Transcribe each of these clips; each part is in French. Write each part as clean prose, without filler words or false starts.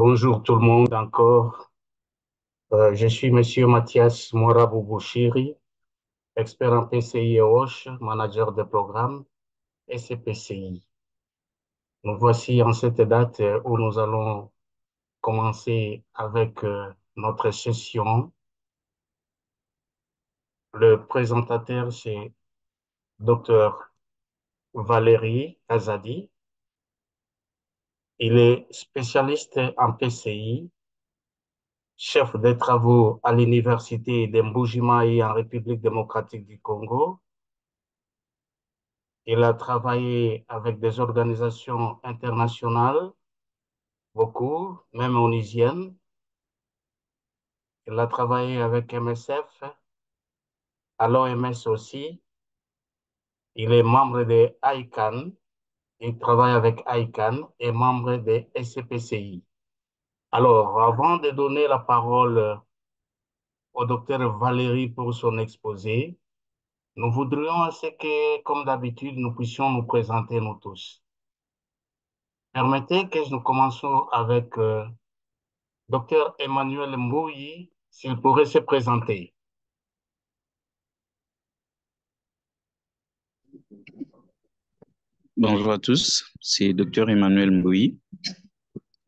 Bonjour tout le monde encore. Je suis Monsieur Mathias Morabou-Bouchiri, expert en PCI et OSH, manager de programme SCPCI. Nous voici en cette date où nous allons commencer avec notre session. Le présentateur, c'est Dr. Valérie Azadi. Il est spécialiste en PCI, chef des travaux à l'Université de Mbuji-Mayi en République démocratique du Congo. Il a travaillé avec des organisations internationales, beaucoup, même onusiennes. Il a travaillé avec MSF, à l'OMS aussi. Il est membre de ICANN. Il travaille avec ICANN et membre de SCPCI. Alors, avant de donner la parole au docteur Valérie pour son exposé, nous voudrions ce que, comme d'habitude, nous puissions nous présenter nous tous. Permettez que nous commençons avec Docteur Emmanuel Mbouyi, s'il pourrait se présenter. Bonjour à tous, c'est Dr Emmanuel Mbouyi,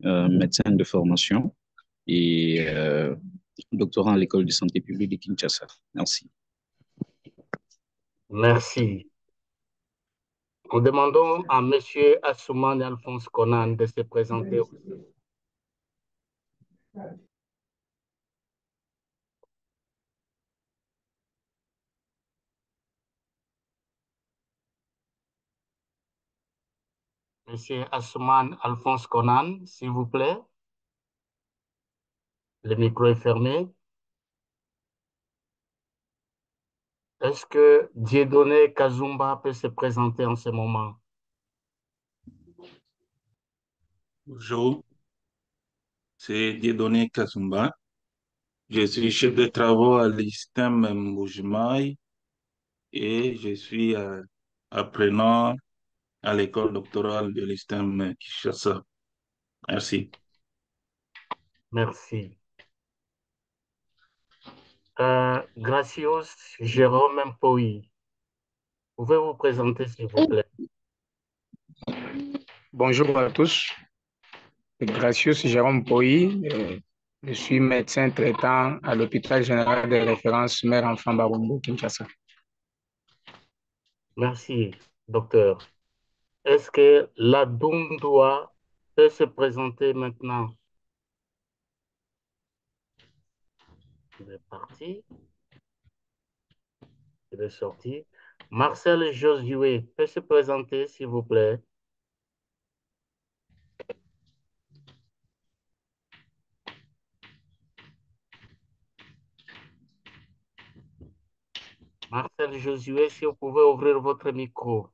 médecin de formation et doctorant à l'École de santé publique de Kinshasa. Merci. Merci. Nous demandons à Monsieur Assoumane Alphonse Conan de se présenter aussi. Monsieur Assoumane Alphonse Conan, s'il vous plaît. Le micro est fermé. Est-ce que Dieudonné Kazumba peut se présenter en ce moment? Bonjour, c'est Dieudonné Kazumba. Je suis chef de travaux à l'ISTEM Mbuji-Mayi et je suis apprenant à l'école doctorale de l'ISTEM Kinshasa. Merci. Merci. Gracios Jérôme Mpoyi, pouvez-vous vous présenter, s'il vous plaît? Bonjour à tous. Gracieux Jérôme Poyi. Je suis médecin traitant à l'hôpital général de référence Mère-Enfant Barumbu, Kinshasa. Merci, docteur. Est-ce que la Doua peut se présenter maintenant? Il est parti. Il est sorti. Marcel Josué peut se présenter, s'il vous plaît. Marcel Josué, si vous pouvez ouvrir votre micro,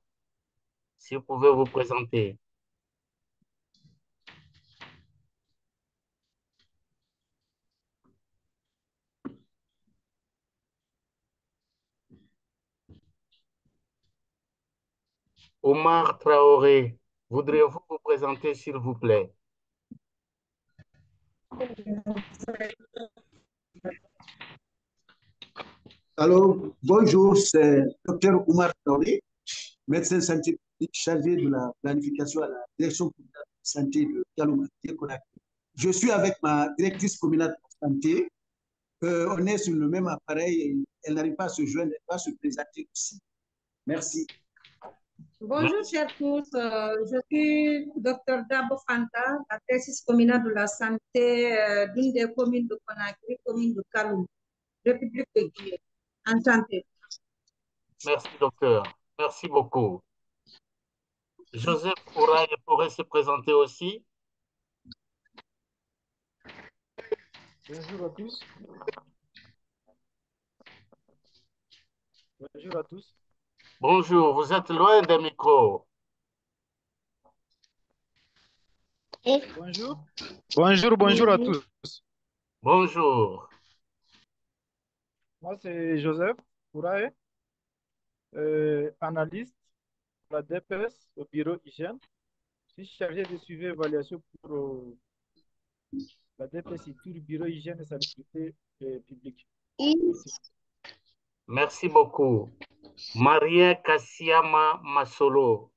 si vous pouvez vous présenter. Omar Traoré, voudriez-vous vous présenter, s'il vous plaît? Alors, bonjour, c'est Dr Oumar Traoré, médecin santé publique chargé de la planification à la direction communale de santé de Kaloumati. Je suis avec ma directrice communale de santé. On est sur le même appareil et elle n'arrive pas à se joindre, elle va se présenter aussi. Merci. Bonjour, chers tous. Je suis Dr Dabo Fanta, la directrice communale de la santé d'une des communes de Conakry, commune de Kaloum, République de Guinée. Enchantée. Merci, docteur. Merci beaucoup. Joseph Ouraye pourrait se présenter aussi. Bonjour à tous. Bonjour à tous. Bonjour, vous êtes loin des micros. Bonjour. Bonjour à tous. Bonjour. Moi, c'est Joseph Kouraé, analyste à la DPS au bureau hygiène. Je suis chargé de suivi et évaluation pour La DPS Tour, Bureau Hygiène et Salubrité publique. Merci beaucoup. Maria Kassiama Masolo,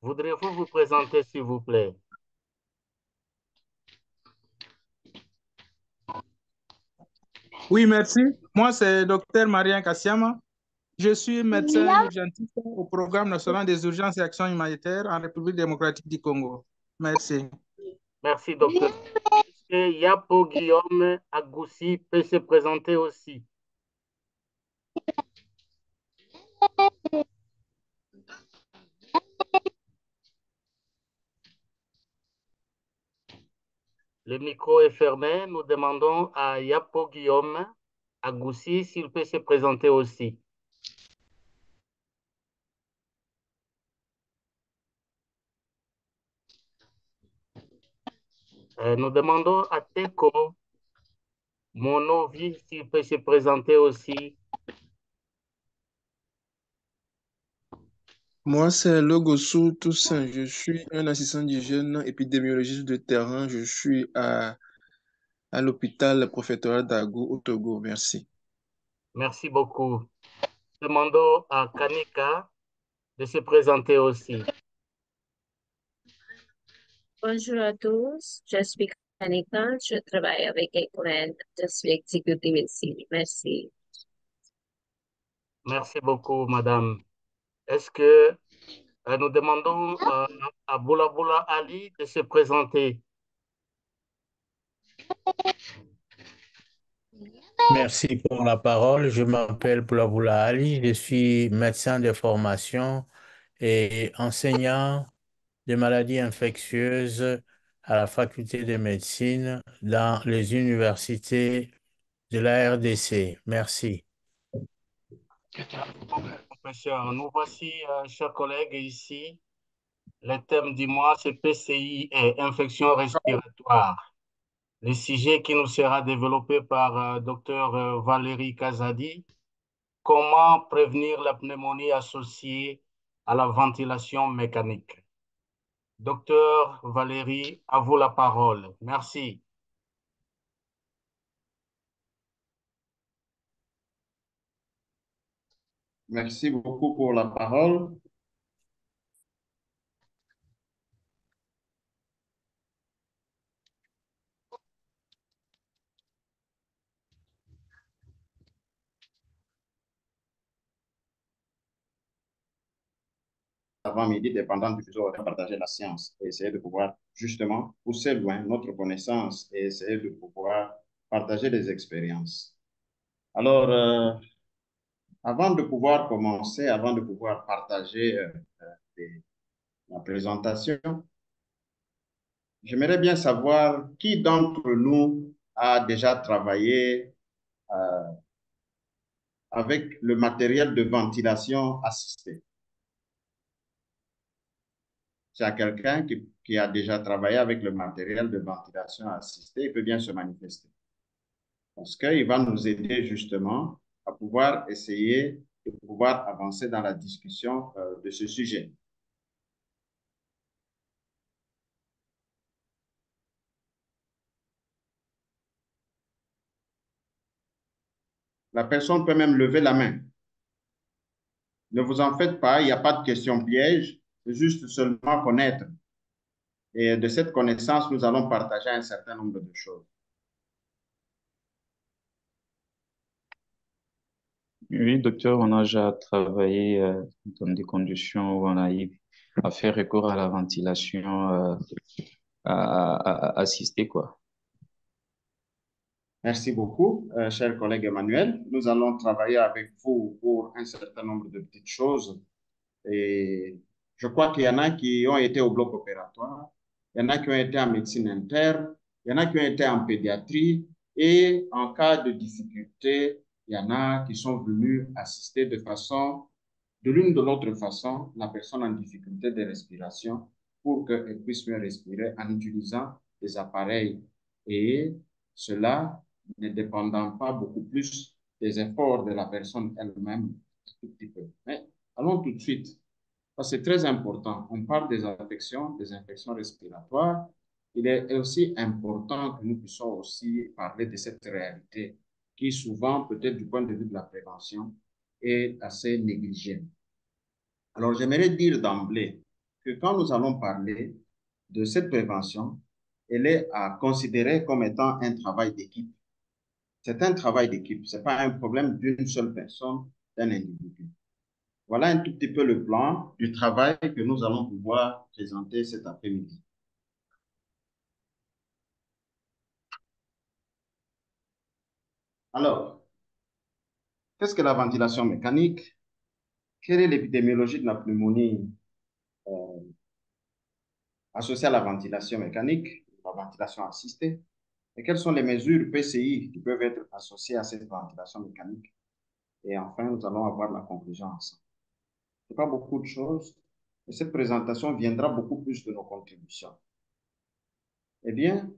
voudriez-vous vous présenter, s'il vous plaît? Oui, merci. Moi, c'est Dr Marian Kassiama. Je suis médecin urgentiste au programme national des urgences et actions humanitaires en République démocratique du Congo. Merci. Merci, docteur. Est-ce que Yapo Guillaume Agoussi peut se présenter aussi? Le micro est fermé. Nous demandons à Yapo Guillaume Agoussi s'il peut se présenter aussi. Nous demandons à Teko Monovi s'il peut se présenter aussi. Moi, c'est Logosu Toussaint. Je suis un assistant d'hygiène épidémiologiste de terrain. Je suis à l'hôpital préfectoral d'Ago au Togo. Merci. Merci beaucoup. Demandons à Kanika de se présenter aussi. Bonjour à tous, je suis Kanika, je travaille avec Ecoland, je suis exécutive ici. Merci. Merci beaucoup, madame. Est-ce que nous demandons à Boula Ali de se présenter? Merci pour la parole. Je m'appelle Boula Ali. Je suis médecin de formation et enseignant de maladies infectieuses à la faculté de médecine dans les universités de la RDC. Merci. Professeur, nous voici, chers collègues, ici. Le thème du mois, c'est PCI et infection respiratoire. Le sujet qui nous sera développé par Dr Valérie Kazadi, comment prévenir la pneumonie associée à la ventilation mécanique. Docteur Valérie, à vous la parole. Merci. Merci beaucoup pour la parole. Avant-midi, dépendant du fuseau horaire, partager la science et essayer de pouvoir justement pousser loin notre connaissance et essayer de pouvoir partager des expériences. Alors, avant de pouvoir commencer, avant de pouvoir partager la présentation, j'aimerais bien savoir qui d'entre nous a déjà travaillé avec le matériel de ventilation assistée. S'il y a quelqu'un qui a déjà travaillé avec le matériel de ventilation assistée, il peut bien se manifester. Parce qu'il va nous aider justement à pouvoir essayer de pouvoir avancer dans la discussion de ce sujet. La personne peut même lever la main. Ne vous en faites pas, il n'y a pas de question piège, c'est juste seulement connaître. Et de cette connaissance, nous allons partager un certain nombre de choses. Oui, docteur, on a déjà travaillé dans des conditions où on a eu à faire recours à la ventilation assistée, quoi. Merci beaucoup, cher collègue Emmanuel. Nous allons travailler avec vous pour un certain nombre de petites choses. Et je crois qu'il y en a qui ont été au bloc opératoire, il y en a qui ont été en médecine interne, il y en a qui ont été en pédiatrie et en cas de difficulté, il y en a qui sont venus assister de l'une de l'autre façon, la personne en difficulté de respiration pour qu'elle puisse mieux respirer en utilisant des appareils et cela ne dépendant pas beaucoup plus des efforts de la personne elle-même, un tout petit peu. Mais allons tout de suite. C'est très important. On parle des infections respiratoires il est aussi important que nous puissions aussi parler de cette réalité qui souvent, peut-être du point de vue de la prévention, est assez négligée. Alors, j'aimerais dire d'emblée que quand nous allons parler de cette prévention, elle est à considérer comme étant un travail d'équipe. C'est un travail d'équipe, ce n'est pas un problème d'une seule personne, d'un individu. Voilà un tout petit peu le plan du travail que nous allons pouvoir présenter cet après-midi. Alors, qu'est-ce que la ventilation mécanique? Quelle est l'épidémiologie de la pneumonie associée à la ventilation mécanique, la ventilation assistée? Et quelles sont les mesures PCI qui peuvent être associées à cette ventilation mécanique? Et enfin, nous allons avoir la conclusion ensemble. Ce n'est pas beaucoup de choses, et cette présentation viendra beaucoup plus de nos contributions. Eh bien,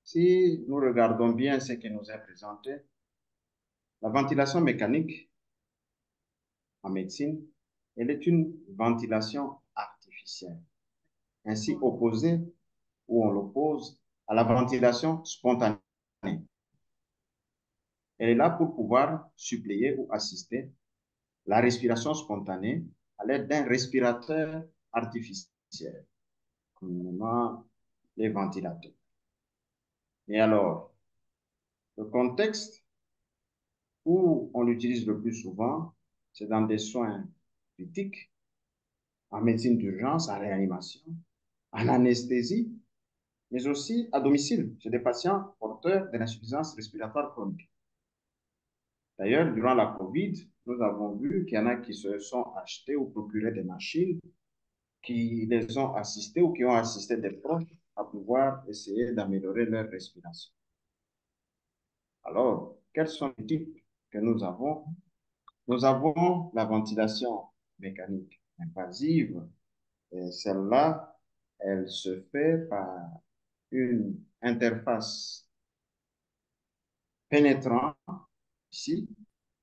si nous regardons bien ce qui nous est présenté, la ventilation mécanique en médecine, elle est une ventilation artificielle, ainsi opposée ou on l'oppose à la ventilation spontanée. Elle est là pour pouvoir suppléer ou assister la respiration spontanée à l'aide d'un respirateur artificiel, communément les ventilateurs. Et alors, le contexte où on l'utilise le plus souvent, c'est dans des soins critiques, en médecine d'urgence, en réanimation, en anesthésie, mais aussi à domicile, chez des patients porteurs de l'insuffisance respiratoire chronique. D'ailleurs, durant la COVID, nous avons vu qu'il y en a qui se sont achetés ou procurés des machines, qui les ont assistés ou qui ont assisté des proches à pouvoir essayer d'améliorer leur respiration. Alors, quels sont les types que nous avons? Nous avons la ventilation mécanique invasive. Et celle-là, elle se fait par une interface pénétrante ici.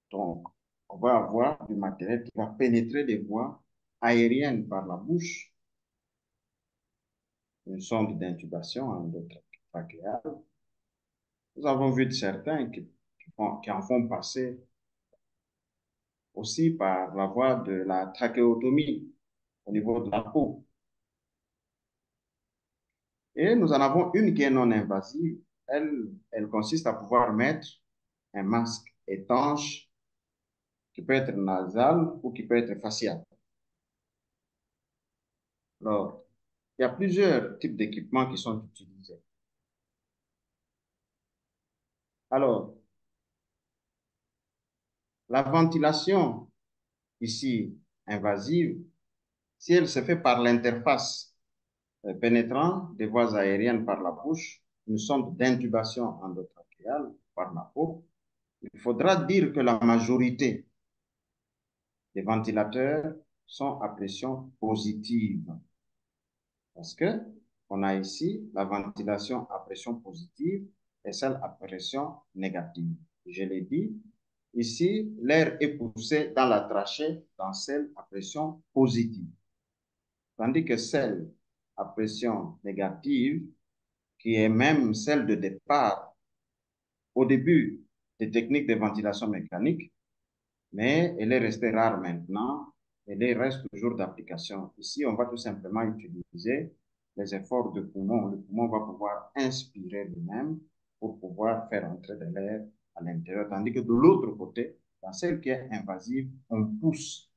Donc, on va avoir du matériel qui va pénétrer des voies aériennes par la bouche, une sonde d'intubation endotrachéale. Nous avons vu de certains qui en font passer aussi par la voie de la trachéotomie au niveau de la peau. Et nous en avons une qui est non invasive. Elle consiste à pouvoir mettre un masque étanche qui peut être nasal ou qui peut être facial. Alors, il y a plusieurs types d'équipements qui sont utilisés. Alors, la ventilation ici invasive, si elle se fait par l'interface pénétrant des voies aériennes par la bouche, une sonde d'intubation endotrachéale par la peau, il faudra dire que la majorité des ventilateurs sont à pression positive. Parce que on a ici la ventilation à pression positive et celle à pression négative. Je l'ai dit, ici, l'air est poussé dans la trachée dans celle à pression positive. Tandis que celle à pression négative, qui est même celle de départ au début des techniques de ventilation mécanique, mais elle est restée rare maintenant, elle reste toujours d'application. Ici, on va tout simplement utiliser les efforts de poumon. Le poumon va pouvoir inspirer lui-même pour pouvoir faire entrer de l'air à l'intérieur, tandis que de l'autre côté, dans celle qui est invasive, on pousse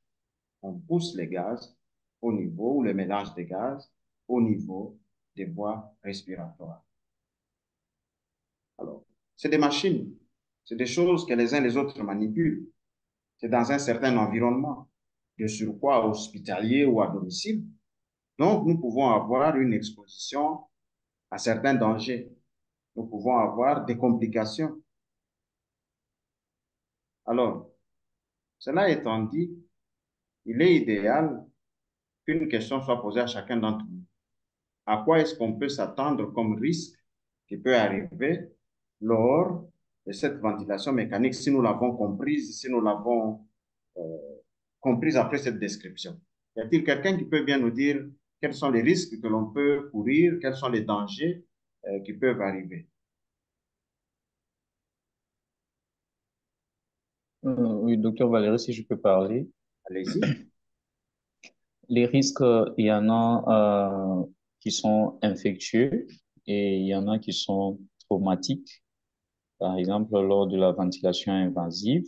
les gaz au niveau, ou le mélange des gaz, au niveau des voies respiratoires. Alors, c'est des machines, c'est des choses que les uns les autres manipulent. C'est dans un certain environnement, de surcroît hospitalier ou à domicile. Donc, nous pouvons avoir une exposition à certains dangers. Nous pouvons avoir des complications. Alors, cela étant dit, il est idéal qu'une question soit posée à chacun d'entre nous. À quoi est-ce qu'on peut s'attendre comme risque qui peut arriver lors de cette ventilation mécanique si nous l'avons comprise, si nous l'avons comprise après cette description? Y a-t-il quelqu'un qui peut bien nous dire quels sont les risques que l'on peut courir, quels sont les dangers qui peuvent arriver. Oui, docteur Valérie, si je peux parler. Allez-y. Les risques, il y en a qui sont infectieux et il y en a qui sont traumatiques. Par exemple, lors de la ventilation invasive,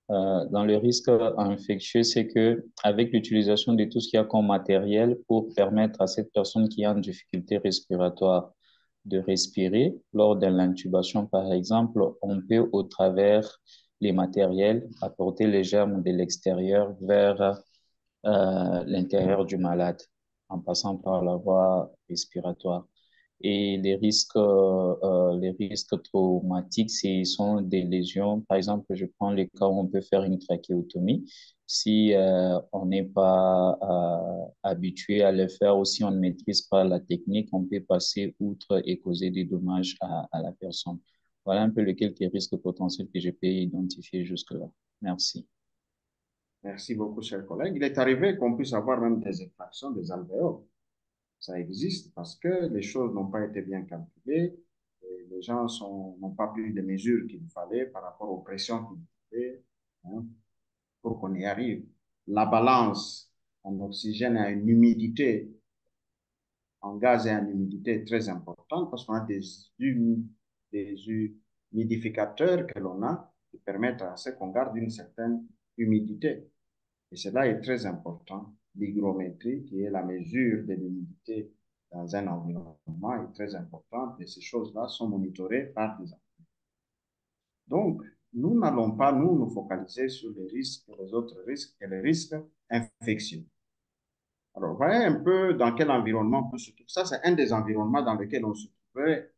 dans le risque infectieux, c'est que avec l'utilisation de tout ce qu'il y a comme matériel pour permettre à cette personne qui a une difficulté respiratoire de respirer, lors de l'intubation, par exemple, on peut, au travers les matériels, apporter les germes de l'extérieur vers l'intérieur du malade en passant par la voie respiratoire. Et les risques traumatiques, ce sont des lésions. Par exemple, je prends le cas où on peut faire une trachéotomie. Si on n'est pas habitué à le faire ou si on ne maîtrise pas la technique, on peut passer outre et causer des dommages à la personne. Voilà un peu les quelques risques potentiels que je peux identifier jusque-là. Merci. Merci beaucoup, chers collègues. Il est arrivé qu'on puisse avoir même des effractions des alvéoles. Ça existe parce que les choses n'ont pas été bien calculées. Et les gens n'ont pas pris les mesures qu'il fallait par rapport aux pressions qu'il fallait, hein, pour qu'on y arrive. La balance en oxygène et en humidité, en gaz et en humidité est très importante parce qu'on a des humidificateurs que l'on a qui permettent à ce qu'on garde une certaine humidité. Et cela est très important. L'hygrométrie, qui est la mesure de l'humidité dans un environnement, est très importante et ces choses-là sont monitorées par des enseignants. Donc, nous n'allons pas nous focaliser sur les risques, les autres risques et les risques infectieux. Alors, voyez un peu dans quel environnement on peut se trouver. Ça, c'est un des environnements dans lesquels on se trouverait.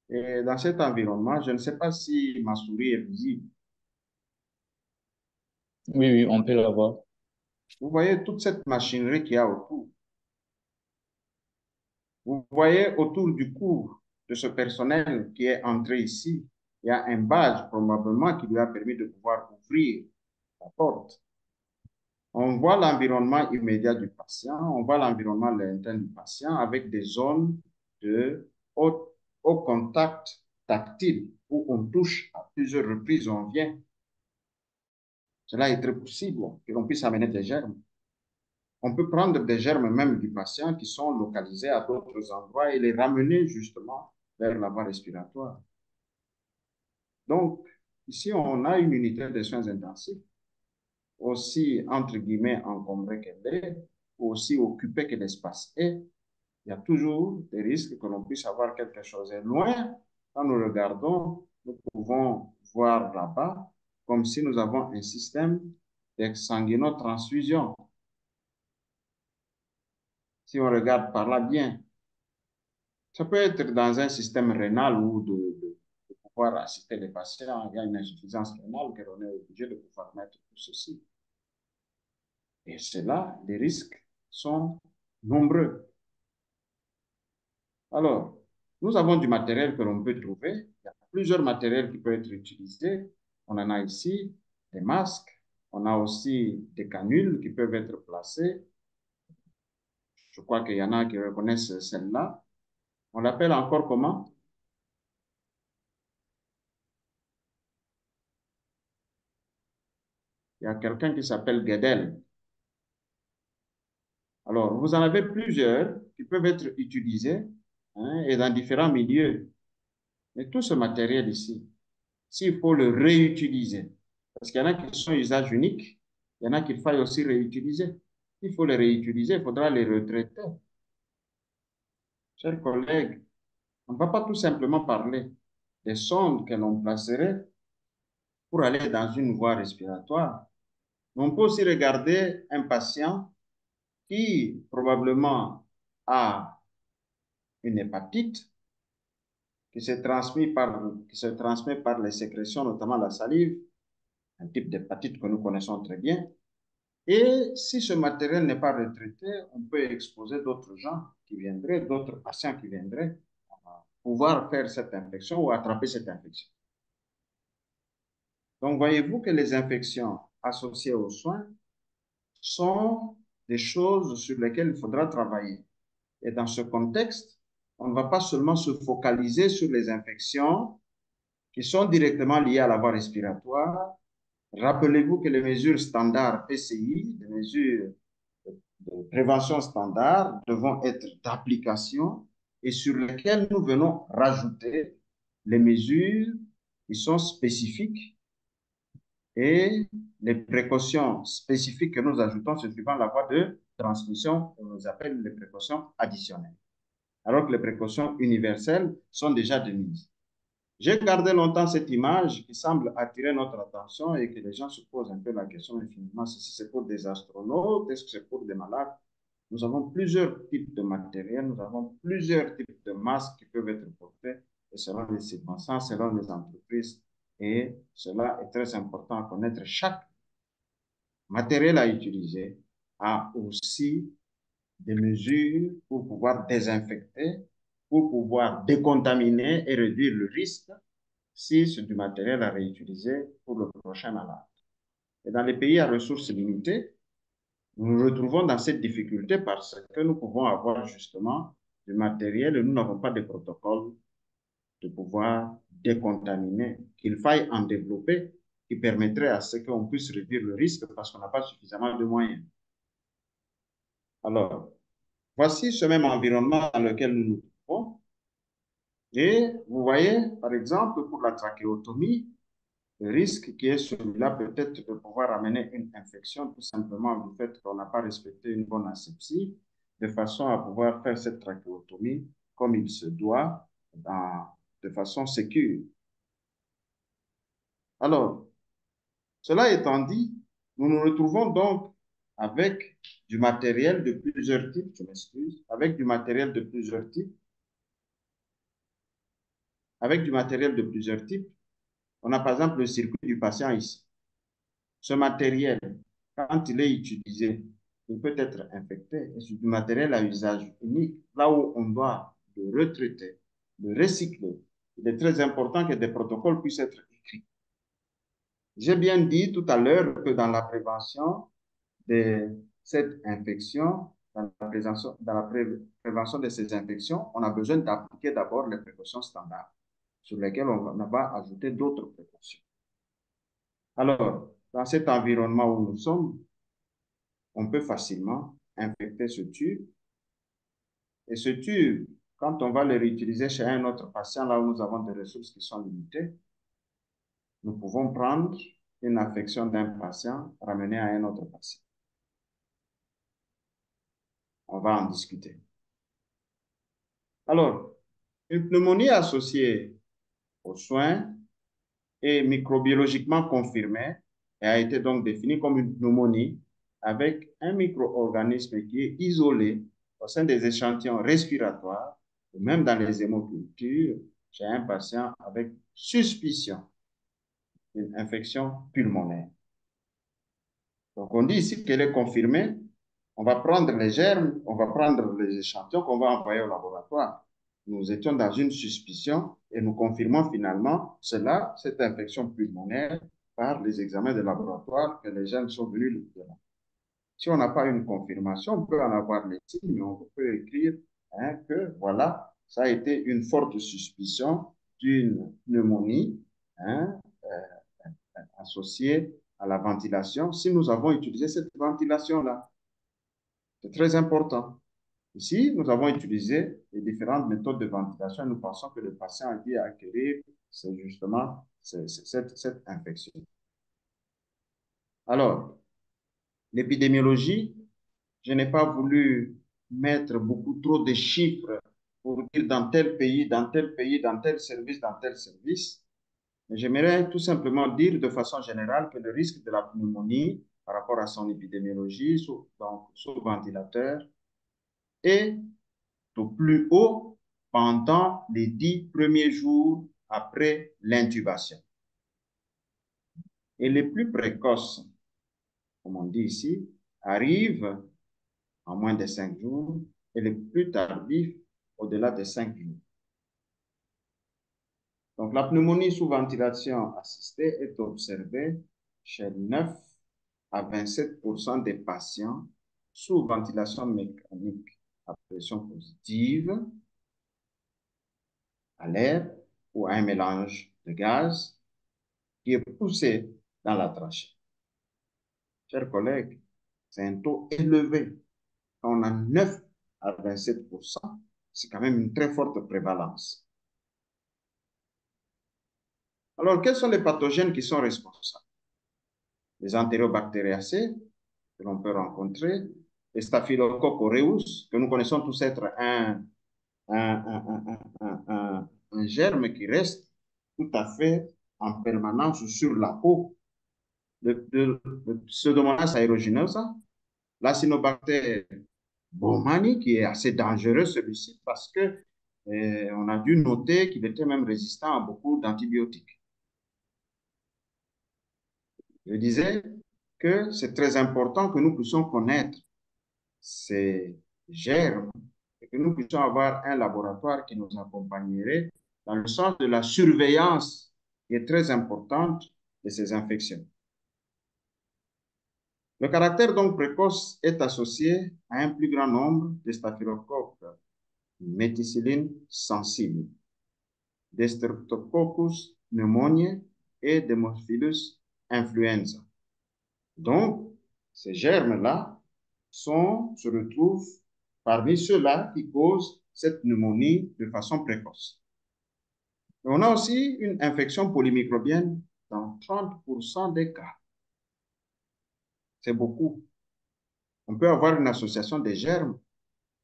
Et dans cet environnement, je ne sais pas si ma souris est visible. Oui, oui, on peut l'avoir. Vous voyez toute cette machinerie qu'il y a autour. Vous voyez autour du cou de ce personnel qui est entré ici, il y a un badge probablement qui lui a permis de pouvoir ouvrir la porte. On voit l'environnement immédiat du patient, on voit l'environnement lointain du patient avec des zones de haut contact tactile où on touche à plusieurs reprises, on vient. Cela est très possible que l'on puisse amener des germes. On peut prendre des germes même du patient qui sont localisés à d'autres endroits et les ramener justement vers la voie respiratoire. Donc, ici, on a une unité de soins intensifs, aussi, entre guillemets, encombrée qu'elle est, aussi occupée que l'espace est. Il y a toujours des risques que l'on puisse avoir quelque chose. Et loin, quand nous regardons, nous pouvons voir là-bas comme si nous avons un système d'exsanguinotransfusion. Si on regarde par là bien, ça peut être dans un système rénal ou de pouvoir assister les patients. Il y a une insuffisance rénale que l'on est obligé de pouvoir mettre tout ceci. Et c'est là, les risques sont nombreux. Alors, nous avons du matériel que l'on peut trouver. Il y a plusieurs matériels qui peuvent être utilisés. On en a ici des masques. On a aussi des canules qui peuvent être placées. Je crois qu'il y en a qui reconnaissent celle-là. On l'appelle encore comment? Il y a quelqu'un qui s'appelle Guedel. Alors, vous en avez plusieurs qui peuvent être utilisés et dans différents milieux. Mais tout ce matériel ici, s'il faut le réutiliser, parce qu'il y en a qui sont usage unique, il y en a qu'il faille aussi réutiliser. S'il faut les réutiliser, il faudra les retraiter. Chers collègues, on ne va pas tout simplement parler des sondes que l'on placerait pour aller dans une voie respiratoire. Mais on peut aussi regarder un patient qui probablement a une hépatite qui se transmet par les sécrétions, notamment la salive, un type d'hépatite que nous connaissons très bien. Et si ce matériel n'est pas retraité, on peut exposer d'autres gens qui viendraient, d'autres patients qui viendraient pouvoir faire cette infection ou attraper cette infection. Donc, voyez-vous que les infections associées aux soins sont des choses sur lesquelles il faudra travailler. Et dans ce contexte, on ne va pas seulement se focaliser sur les infections qui sont directement liées à la voie respiratoire. Rappelez-vous que les mesures standards PCI, les mesures de prévention standard, devront être d'application et sur lesquelles nous venons rajouter les mesures qui sont spécifiques et les précautions spécifiques que nous ajoutons suivant la voie de transmission, on les appelle les précautions additionnelles, alors que les précautions universelles sont déjà de mise. J'ai gardé longtemps cette image qui semble attirer notre attention et que les gens se posent un peu la question, mais finalement, si c'est pour des astronautes, est-ce que c'est pour des malades? Nous avons plusieurs types de matériel, nous avons plusieurs types de masques qui peuvent être portés et selon les circonstances, selon les entreprises. Et cela est très important à connaître. Chaque matériel à utiliser a aussi des mesures pour pouvoir désinfecter, pour pouvoir décontaminer et réduire le risque si c'est du matériel à réutiliser pour le prochain malade. Et dans les pays à ressources limitées, nous nous retrouvons dans cette difficulté parce que nous pouvons avoir justement du matériel et nous n'avons pas de protocole de pouvoir décontaminer, qu'il faille en développer qui permettrait à ce qu'on puisse réduire le risque parce qu'on n'a pas suffisamment de moyens. Alors, voici ce même environnement dans lequel nous nous trouvons. Et vous voyez, par exemple, pour la trachéotomie, le risque qui est celui-là peut-être de pouvoir amener une infection tout simplement du fait qu'on n'a pas respecté une bonne asepsie, de façon à pouvoir faire cette trachéotomie comme il se doit, de façon sécure. Alors, cela étant dit, nous nous retrouvons donc avec du matériel de plusieurs types, je m'excuse, avec du matériel de plusieurs types. Avec du matériel de plusieurs types, on a par exemple le circuit du patient ici. Ce matériel, quand il est utilisé, il peut être infecté. Et c'est du matériel à usage unique, là où on doit le retraiter, le recycler. Il est très important que des protocoles puissent être écrits. J'ai bien dit tout à l'heure que dans la prévention de cette infection, dans la prévention de ces infections, on a besoin d'appliquer d'abord les précautions standards sur lesquelles on va ajouter d'autres précautions. Alors, dans cet environnement où nous sommes, on peut facilement infecter ce tube. Et ce tube, quand on va le réutiliser chez un autre patient, là où nous avons des ressources qui sont limitées, nous pouvons prendre une infection d'un patient, ramener à un autre patient. On va en discuter. Alors, une pneumonie associée aux soins est microbiologiquement confirmée et a été donc définie comme une pneumonie avec un micro-organisme qui est isolé au sein des échantillons respiratoires ou même dans les hémocultures chez un patient avec suspicion d'une infection pulmonaire. Donc, on dit ici qu'elle est confirmée. On va prendre les germes, on va prendre les échantillons qu'on va envoyer au laboratoire. Nous étions dans une suspicion et nous confirmons finalement cela, cette infection pulmonaire, par les examens de laboratoire que les germes sont venus le dire. Si on n'a pas une confirmation, on peut en avoir les signes, mais on peut écrire que voilà, ça a été une forte suspicion d'une pneumonie associée à la ventilation, si nous avons utilisé cette ventilation-là. C'est très important. Ici, nous avons utilisé les différentes méthodes de ventilation et nous pensons que le patient a dû acquérir justement cette infection. Alors, l'épidémiologie, je n'ai pas voulu mettre beaucoup trop de chiffres pour dire dans tel pays, dans tel pays, dans tel service, dans tel service. Mais j'aimerais tout simplement dire de façon générale que le risque de la pneumonie par rapport à son épidémiologie, donc sous ventilateur, est au plus haut pendant les 10 premiers jours après l'intubation. Et les plus précoces, comme on dit ici, arrivent en moins de 5 jours et les plus tardifs au-delà de 5 jours. Donc, la pneumonie sous ventilation assistée est observée chez 9 à 27% des patients sous ventilation mécanique à pression positive à l'air ou à un mélange de gaz qui est poussé dans la trachée. Chers collègues, c'est un taux élevé. Quand on a 9 à 27%, c'est quand même une très forte prévalence. Alors, quels sont les pathogènes qui sont responsables? Les entérobactériacées, que l'on peut rencontrer, les Staphylococcus aureus, que nous connaissons tous être un germe qui reste tout à fait en permanence sur la peau de Pseudomonas aeruginosa, l'Acinobacter baumannii, qui est assez dangereux celui-ci parce que on a dû noter qu'il était même résistant à beaucoup d'antibiotiques. Je disais que c'est très important que nous puissions connaître ces germes et que nous puissions avoir un laboratoire qui nous accompagnerait dans le sens de la surveillance qui est très importante de ces infections. Le caractère donc précoce est associé à un plus grand nombre de staphylocoques méticilline sensibles, des Streptococcus pneumoniae et d'Haemophilus influenza. Donc, ces germes-là se retrouvent parmi ceux-là qui causent cette pneumonie de façon précoce. Et on a aussi une infection polymicrobienne dans 30% des cas. C'est beaucoup. On peut avoir une association des germes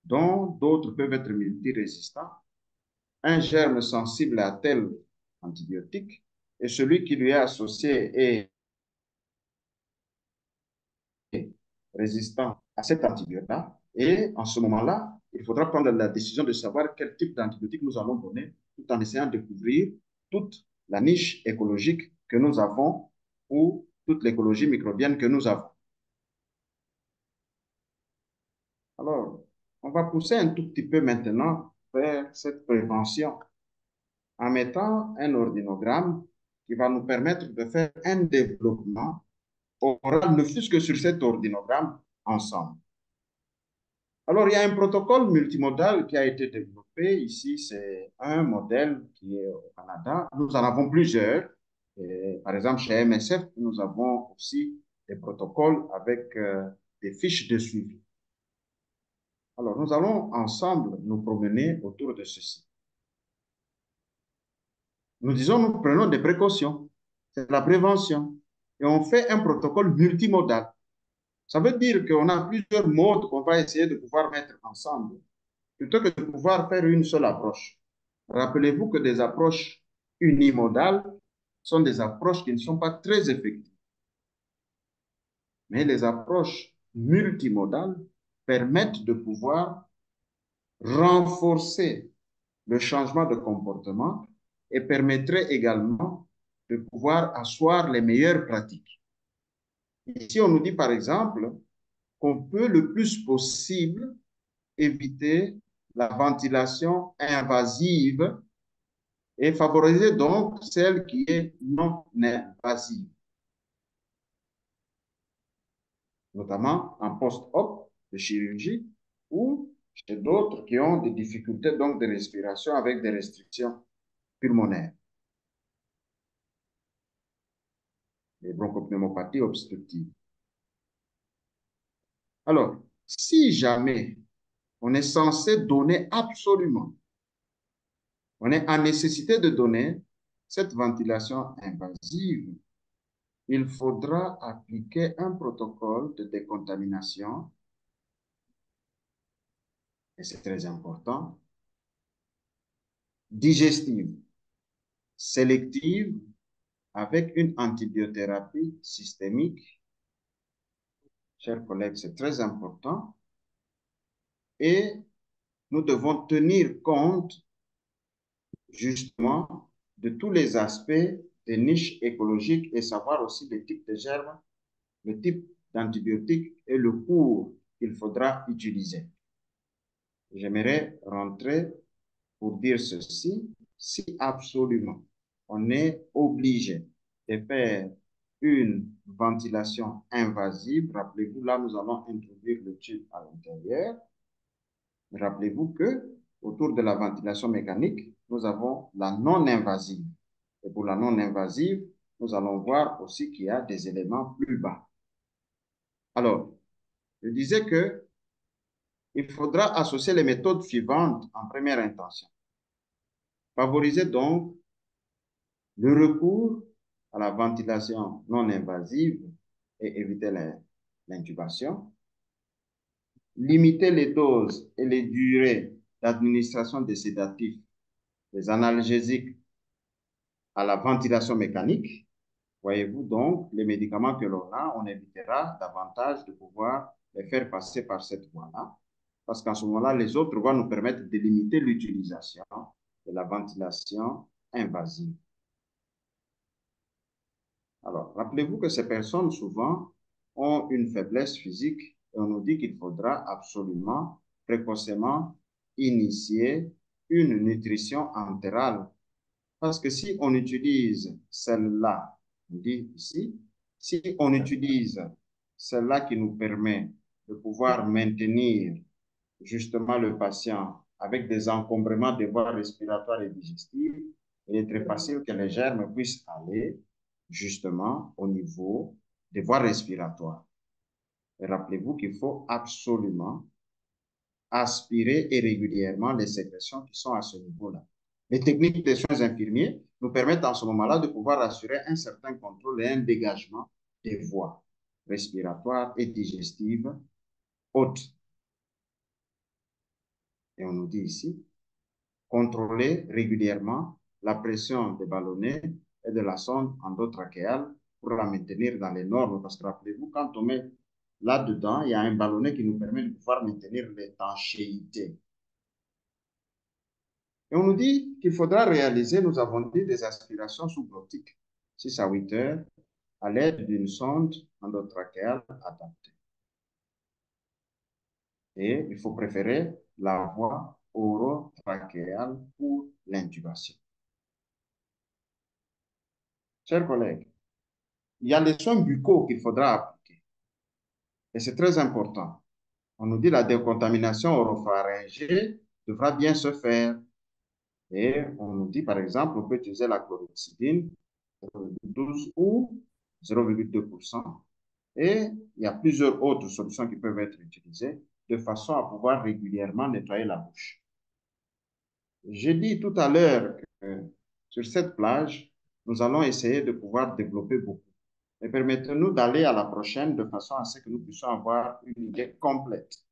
dont d'autres peuvent être multirésistants. Un germe sensible à tel antibiotique et celui qui lui est associé est résistant à cet antibiotique-là. Et en ce moment-là, il faudra prendre la décision de savoir quel type d'antibiotique nous allons donner, tout en essayant de couvrir toute la niche écologique que nous avons ou toute l'écologie microbienne que nous avons. Alors, on va pousser un tout petit peu maintenant vers cette prévention en mettant un ordinogramme qui va nous permettre de faire un développement oral, ne fût-ce que sur cet ordinogramme ensemble. Alors, il y a un protocole multimodal qui a été développé. Ici, c'est un modèle qui est au Canada. Nous en avons plusieurs. Et, par exemple, chez MSF, nous avons aussi des protocoles avec des fiches de suivi. Alors, nous allons ensemble nous promener autour de ceci. Nous disons, nous prenons des précautions. C'est la prévention. Et on fait un protocole multimodal. Ça veut dire qu'on a plusieurs modes qu'on va essayer de pouvoir mettre ensemble, plutôt que de pouvoir faire une seule approche. Rappelez-vous que des approches unimodales sont des approches qui ne sont pas très effectives. Mais les approches multimodales permettent de pouvoir renforcer le changement de comportement et permettrait également de pouvoir asseoir les meilleures pratiques. Ici, on nous dit par exemple qu'on peut le plus possible éviter la ventilation invasive et favoriser donc celle qui est non invasive, notamment en post-op de chirurgie ou chez d'autres qui ont des difficultés donc de respiration avec des restrictions pulmonaires. Les bronchopneumopathies obstructives. Alors, si jamais on est censé donner absolument, on est en nécessité de donner cette ventilation invasive, il faudra appliquer un protocole de décontamination, et c'est très important, digestive, sélective, avec une antibiothérapie systémique. Chers collègues, c'est très important. Et nous devons tenir compte justement de tous les aspects des niches écologiques et savoir aussi le type de germes, le type d'antibiotiques et le cours qu'il faudra utiliser. J'aimerais rentrer pour dire ceci: si absolument on est obligé de faire une ventilation invasive. Rappelez-vous, là, nous allons introduire le tube à l'intérieur. Rappelez-vous que autour de la ventilation mécanique, nous avons la non-invasive. Et pour la non-invasive, nous allons voir aussi qu'il y a des éléments plus bas. Alors, je disais que il faudra associer les méthodes suivantes en première intention. Favoriser donc le recours à la ventilation non invasive et éviter l'intubation. Limiter les doses et les durées d'administration des sédatifs, des analgésiques à la ventilation mécanique. Voyez-vous donc, les médicaments que l'on a, on évitera davantage de pouvoir les faire passer par cette voie-là, parce qu'en ce moment-là, les autres voies nous permettent de limiter l'utilisation de la ventilation invasive. Alors, rappelez-vous que ces personnes, souvent, ont une faiblesse physique et on nous dit qu'il faudra absolument, précocement, initier une nutrition entérale. Parce que si on utilise celle-là, on dit ici, si on utilise celle-là qui nous permet de pouvoir maintenir justement le patient avec des encombrements des voies respiratoires et digestives, il est très facile que les germes puissent aller justement au niveau des voies respiratoires. Et rappelez-vous qu'il faut absolument aspirer et régulièrement les sécrétions qui sont à ce niveau-là. Les techniques des soins infirmiers nous permettent en ce moment-là de pouvoir assurer un certain contrôle et un dégagement des voies respiratoires et digestives hautes. Et on nous dit ici, contrôler régulièrement la pression des ballonnets et de la sonde endotrachéale pour la maintenir dans les normes. Parce que rappelez-vous, quand on met là-dedans, il y a un ballonnet qui nous permet de pouvoir maintenir l'étanchéité. Et on nous dit qu'il faudra réaliser, nous avons dit, des aspirations sous-glottiques, 6 à 8 heures, à l'aide d'une sonde endotrachéale adaptée. Et il faut préférer la voie orotrachéale pour l'intubation. Chers collègues, il y a les soins buccaux qu'il faudra appliquer. Et c'est très important. On nous dit que la décontamination oropharyngée devra bien se faire. Et on nous dit, par exemple, on peut utiliser la chlorhexidine, 0,12 ou 0,2%. Et il y a plusieurs autres solutions qui peuvent être utilisées de façon à pouvoir régulièrement nettoyer la bouche. J'ai dit tout à l'heure que sur cette plage, nous allons essayer de pouvoir développer beaucoup. Mais permettez-nous d'aller à la prochaine de façon à ce que nous puissions avoir une idée complète.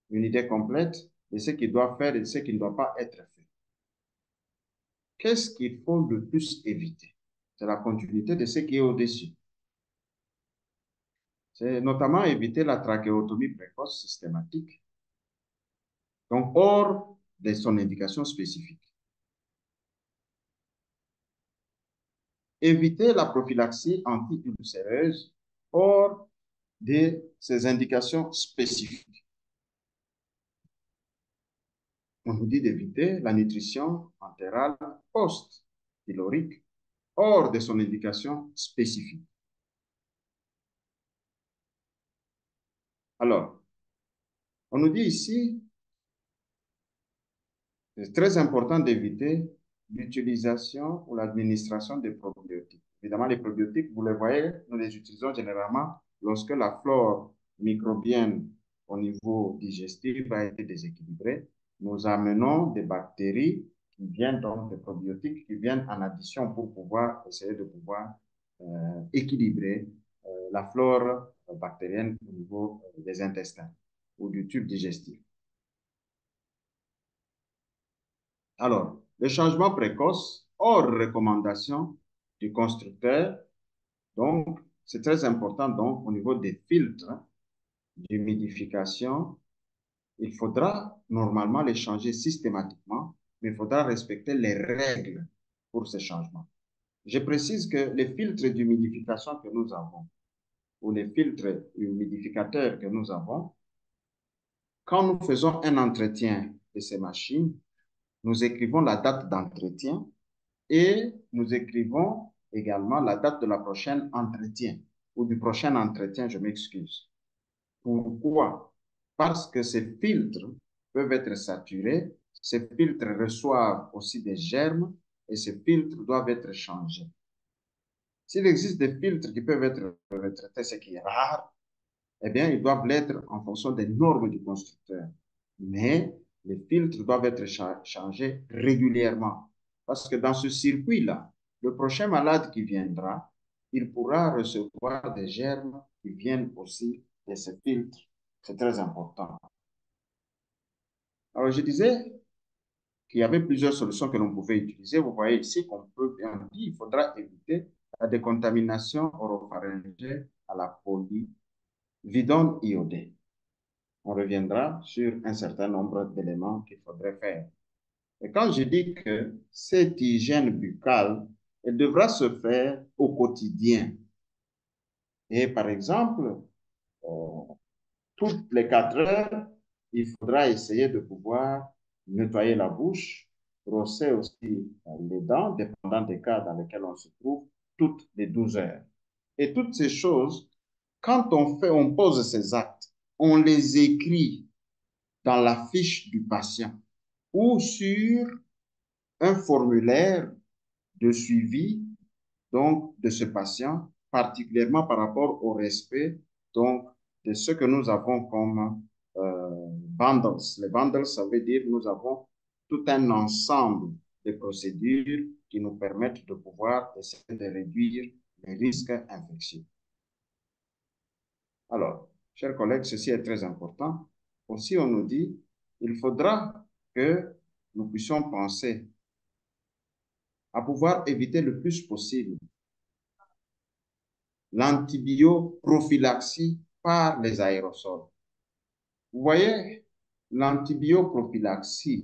Une idée complète de ce qui doit faire et de ce qui ne doit pas être fait. Qu'est-ce qu'il faut le plus éviter? C'est la continuité de ce qui est au-dessus. C'est notamment éviter la trachéotomie précoce systématique, donc hors de son indication spécifique. Éviter la prophylaxie anti-ulcéreuse hors de ses indications spécifiques. On nous dit d'éviter la nutrition entérale post-pylorique hors de son indication spécifique. Alors, on nous dit ici, c'est très important d'éviter l'utilisation ou l'administration des probiotiques. Évidemment, les probiotiques, vous les voyez, nous les utilisons généralement lorsque la flore microbienne au niveau digestif a été déséquilibrée. Nous amenons des bactéries qui viennent donc des probiotiques qui viennent en addition pour pouvoir essayer de pouvoir équilibrer la flore bactérienne au niveau des intestins ou du tube digestif. Alors, le changement précoce hors recommandation du constructeur, donc c'est très important donc au niveau des filtres d'humidification, il faudra normalement les changer systématiquement, mais il faudra respecter les règles pour ces changements. Je précise que les filtres d'humidification que nous avons, ou les filtres humidificateurs que nous avons, quand nous faisons un entretien de ces machines, nous écrivons la date d'entretien et nous écrivons également la date de la prochaine entretien, ou du prochain entretien, je m'excuse. Pourquoi? Parce que ces filtres peuvent être saturés, ces filtres reçoivent aussi des germes et ces filtres doivent être changés. S'il existe des filtres qui peuvent être retraités, ce qui est rare, eh bien, ils doivent l'être en fonction des normes du constructeur. Mais les filtres doivent être changés régulièrement. Parce que dans ce circuit-là, le prochain malade qui viendra, il pourra recevoir des germes qui viennent aussi de ces filtres. C'est très important. Alors, je disais qu'il y avait plusieurs solutions que l'on pouvait utiliser. Vous voyez ici qu'on peut bien dire qu'il faudra éviter la décontamination oropharyngée à la polyvidone iodée. On reviendra sur un certain nombre d'éléments qu'il faudrait faire. Et quand je dis que cette hygiène buccale, elle devra se faire au quotidien. Et par exemple, toutes les 4 heures, il faudra essayer de pouvoir nettoyer la bouche, brosser aussi les dents, dépendant des cas dans lesquels on se trouve, toutes les 12 heures. Et toutes ces choses, quand on pose ces actes, on les écrit dans la fiche du patient ou sur un formulaire de suivi donc, de ce patient, particulièrement par rapport au respect donc, de ce que nous avons comme bundles. Les bundles, ça veut dire que nous avons tout un ensemble de procédures qui nous permettent de pouvoir essayer de réduire les risques infectieux. Alors, chers collègues, ceci est très important. Aussi, on nous dit qu'il faudra que nous puissions penser à pouvoir éviter le plus possible l'antibioprophylaxie par les aérosols. Vous voyez, l'antibioprophylaxie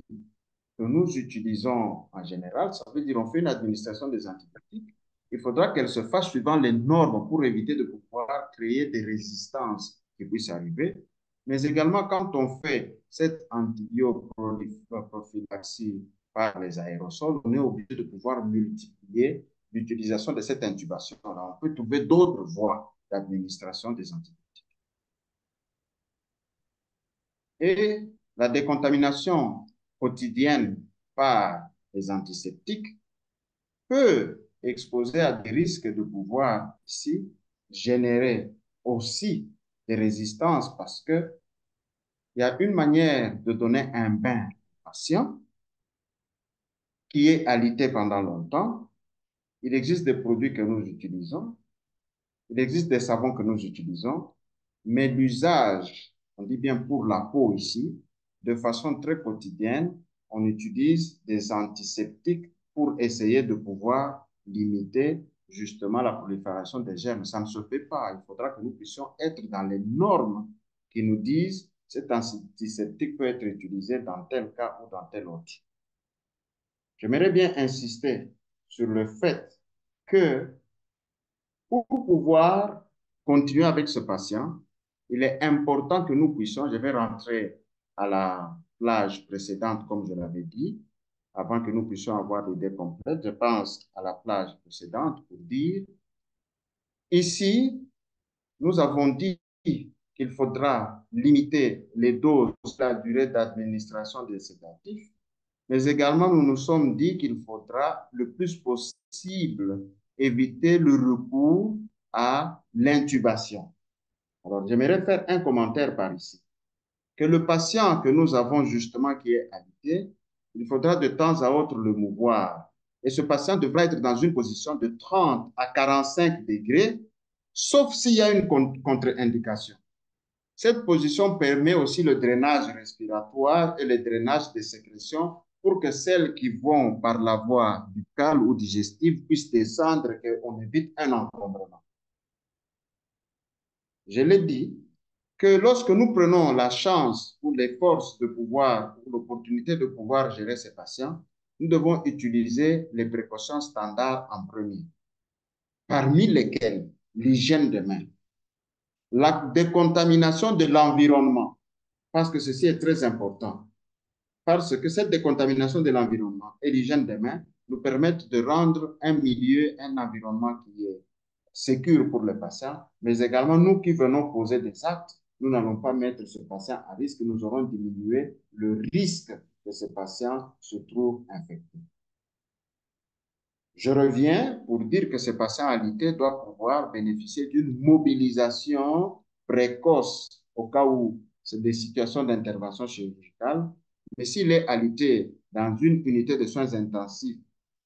que nous utilisons en général, ça veut dire qu'on fait une administration des antibiotiques. Il faudra qu'elle se fasse suivant les normes pour éviter de pouvoir créer des résistances qui puissent arriver. Mais également, quand on fait cette antibioprophylaxie par les aérosols, on est obligé de pouvoir multiplier l'utilisation de cette intubation-là. On peut trouver d'autres voies d'administration des antibiotiques. Et la décontamination quotidienne par les antiseptiques peut exposer à des risques de pouvoir ici générer aussi des résistances parce que il y a une manière de donner un bain au patient qui est alité pendant longtemps. Il existe des produits que nous utilisons, il existe des savons que nous utilisons, mais l'usage, on dit bien pour la peau ici, de façon très quotidienne, on utilise des antiseptiques pour essayer de pouvoir limiter justement la prolifération des germes. Ça ne se fait pas. Il faudra que nous puissions être dans les normes qui nous disent cet antiseptique peut être utilisé dans tel cas ou dans tel autre. J'aimerais bien insister sur le fait que pour pouvoir continuer avec ce patient, il est important que nous puissions, je vais rentrer à la plage précédente comme je l'avais dit, avant que nous puissions avoir l'idée complète, je pense à la plage précédente pour dire, ici, nous avons dit qu'il faudra limiter les doses, la durée d'administration des sédatifs, mais également nous nous sommes dit qu'il faudra le plus possible éviter le recours à l'intubation. Alors, j'aimerais faire un commentaire par ici. Que le patient que nous avons justement qui est alité, il faudra de temps à autre le mouvoir. Et ce patient devra être dans une position de 30 à 45 degrés, sauf s'il y a une contre-indication. Cette position permet aussi le drainage respiratoire et le drainage des sécrétions pour que celles qui vont par la voie buccale ou digestive puissent descendre et qu'on évite un encombrement. Je l'ai dit que lorsque nous prenons la chance ou les forces de pouvoir, ou l'opportunité de pouvoir gérer ces patients, nous devons utiliser les précautions standards en premier, parmi lesquelles l'hygiène des mains, la décontamination de l'environnement, parce que ceci est très important, parce que cette décontamination de l'environnement et l'hygiène des mains nous permettent de rendre un milieu, un environnement qui est sécure pour le patient, mais également nous qui venons poser des actes, nous n'allons pas mettre ce patient à risque, nous aurons diminué le risque que ce patient se trouve infecté. Je reviens pour dire que ce patient alité doit pouvoir bénéficier d'une mobilisation précoce au cas où c'est des situations d'intervention chirurgicale, mais s'il est alité dans une unité de soins intensifs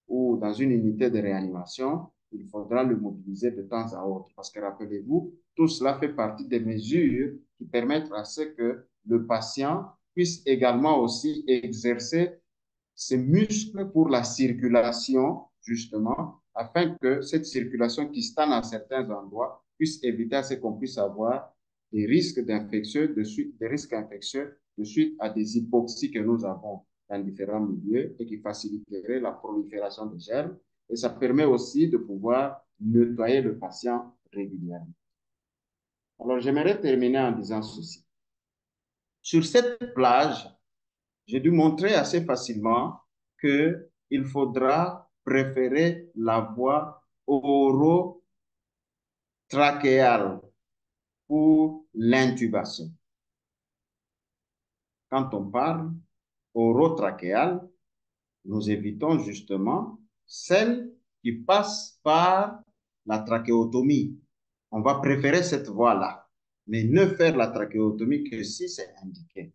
ou dans une unité de réanimation, il faudra le mobiliser de temps à autre. Parce que rappelez-vous, tout cela fait partie des mesures qui permettent à ce que le patient puisse également aussi exercer ses muscles pour la circulation, justement, afin que cette circulation qui stagne à certains endroits puisse éviter à ce qu'on puisse avoir des risques d'infection, des risques infectieux de suite à des hypoxies que nous avons dans différents milieux et qui faciliterait la prolifération des germes. Et ça permet aussi de pouvoir nettoyer le patient régulièrement. Alors, j'aimerais terminer en disant ceci. Sur cette plage, j'ai dû montrer assez facilement qu'il faudra préférer la voie orotrachéale pour l'intubation. Quand on parle orotrachéale, nous évitons justement celle qui passe par la trachéotomie. On va préférer cette voie-là, mais ne faire la trachéotomie que si c'est indiqué.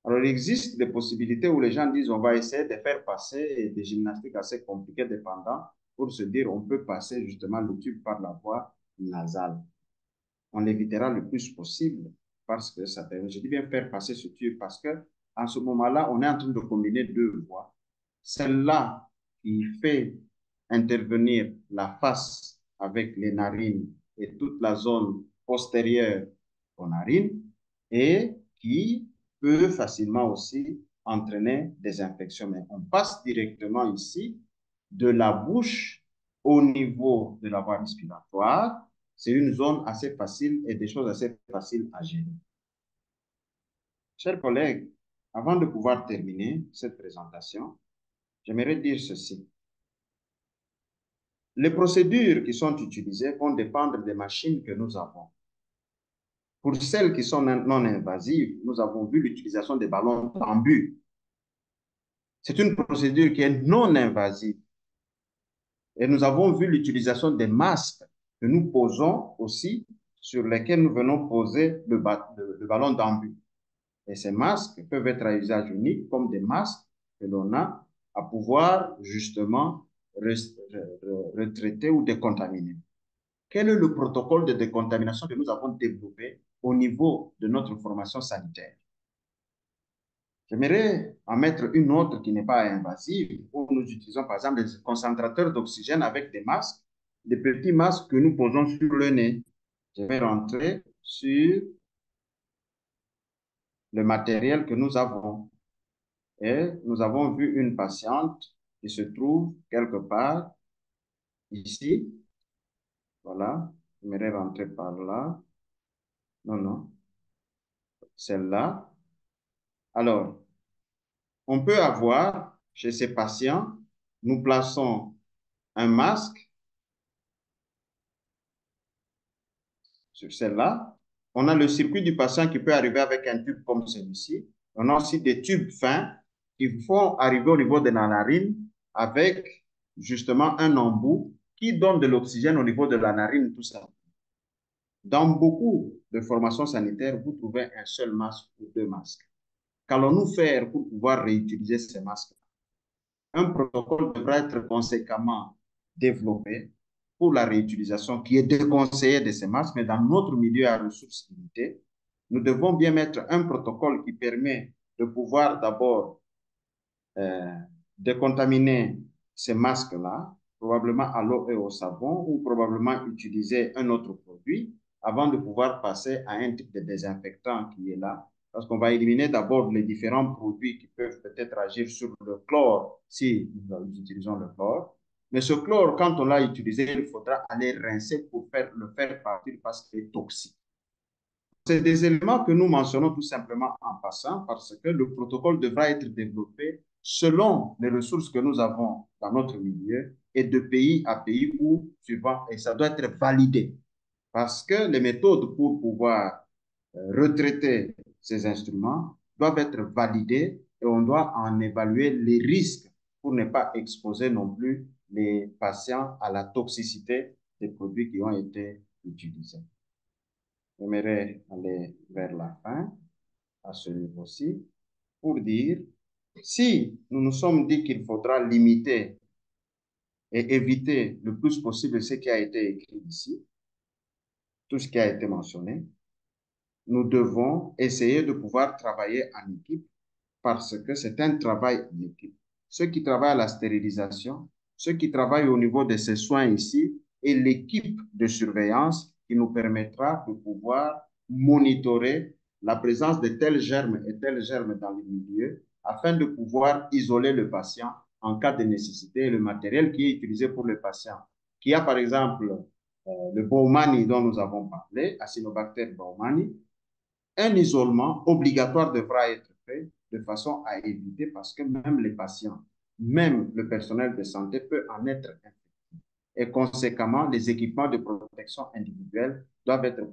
Alors, il existe des possibilités où les gens disent on va essayer de faire passer des gymnastiques assez compliquées dépendant pour se dire on peut passer justement le tube par la voie nasale. On l'évitera le plus possible parce que ça permet, je dis bien faire passer ce tube parce que en ce moment-là, on est en train de combiner deux voies. Celle-là qui fait intervenir la face avec les narines et toute la zone postérieure aux narines et qui peut facilement aussi entraîner des infections. Mais on passe directement ici de la bouche au niveau de la voie respiratoire. C'est une zone assez facile et des choses assez faciles à gérer. Chers collègues, avant de pouvoir terminer cette présentation, j'aimerais dire ceci. Les procédures qui sont utilisées vont dépendre des machines que nous avons. Pour celles qui sont non invasives, nous avons vu l'utilisation des ballons d'embut. C'est une procédure qui est non invasive. Et nous avons vu l'utilisation des masques que nous posons aussi, sur lesquels nous venons poser le ballon d'embut. Et ces masques peuvent être à usage unique comme des masques que l'on a à pouvoir justement retraiter ou décontaminer. Quel est le protocole de décontamination que nous avons développé au niveau de notre formation sanitaire? J'aimerais en mettre une autre qui n'est pas invasive, où nous utilisons par exemple des concentrateurs d'oxygène avec des masques, des petits masques que nous posons sur le nez. Je vais rentrer sur le matériel que nous avons. Et nous avons vu une patiente qui se trouve quelque part ici. Voilà, j'aimerais rentrer par là. Non, non. Celle-là. Alors, on peut avoir chez ces patients, nous plaçons un masque sur celle-là. On a le circuit du patient qui peut arriver avec un tube comme celui-ci. On a aussi des tubes fins qui font arriver au niveau de la narine avec justement un embout qui donne de l'oxygène au niveau de la narine, tout ça. Dans beaucoup de formations sanitaires, vous trouvez un seul masque ou deux masques. Qu'allons-nous faire pour pouvoir réutiliser ces masques? Un protocole devra être conséquemment développé pour la réutilisation qui est déconseillée de ces masques, mais dans notre milieu à ressources limitées, nous devons bien mettre un protocole qui permet de pouvoir d'abord décontaminer ces masques-là, probablement à l'eau et au savon, ou probablement utiliser un autre produit avant de pouvoir passer à un type de désinfectant qui est là. Parce qu'on va éliminer d'abord les différents produits qui peuvent peut-être agir sur le chlore si nous utilisons le chlore. Mais ce chlore, quand on l'a utilisé, il faudra aller rincer pour le faire partir parce qu'il est toxique. c'est des éléments que nous mentionnons tout simplement en passant parce que le protocole devra être développé selon les ressources que nous avons dans notre milieu et de pays à pays ou suivant, et ça doit être validé parce que les méthodes pour pouvoir retraiter ces instruments doivent être validées et on doit en évaluer les risques pour ne pas exposer non plus les patients à la toxicité des produits qui ont été utilisés. J'aimerais aller vers la fin à ce niveau-ci pour dire si nous nous sommes dit qu'il faudra limiter et éviter le plus possible ce qui a été écrit ici, tout ce qui a été mentionné, nous devons essayer de pouvoir travailler en équipe parce que c'est un travail en équipe. Ceux qui travaillent à la stérilisation, ceux qui travaillent au niveau de ces soins ici et l'équipe de surveillance qui nous permettra de pouvoir monitorer la présence de tels germes et tels germes dans le milieu afin de pouvoir isoler le patient en cas de nécessité et le matériel qui est utilisé pour le patient, qui a par exemple le Bowmani dont nous avons parlé, Acinetobacter baumannii, un isolement obligatoire devra être fait de façon à éviter parce que même les patients, même le personnel de santé peut en être infecté. Et conséquemment, les équipements de protection individuelle doivent être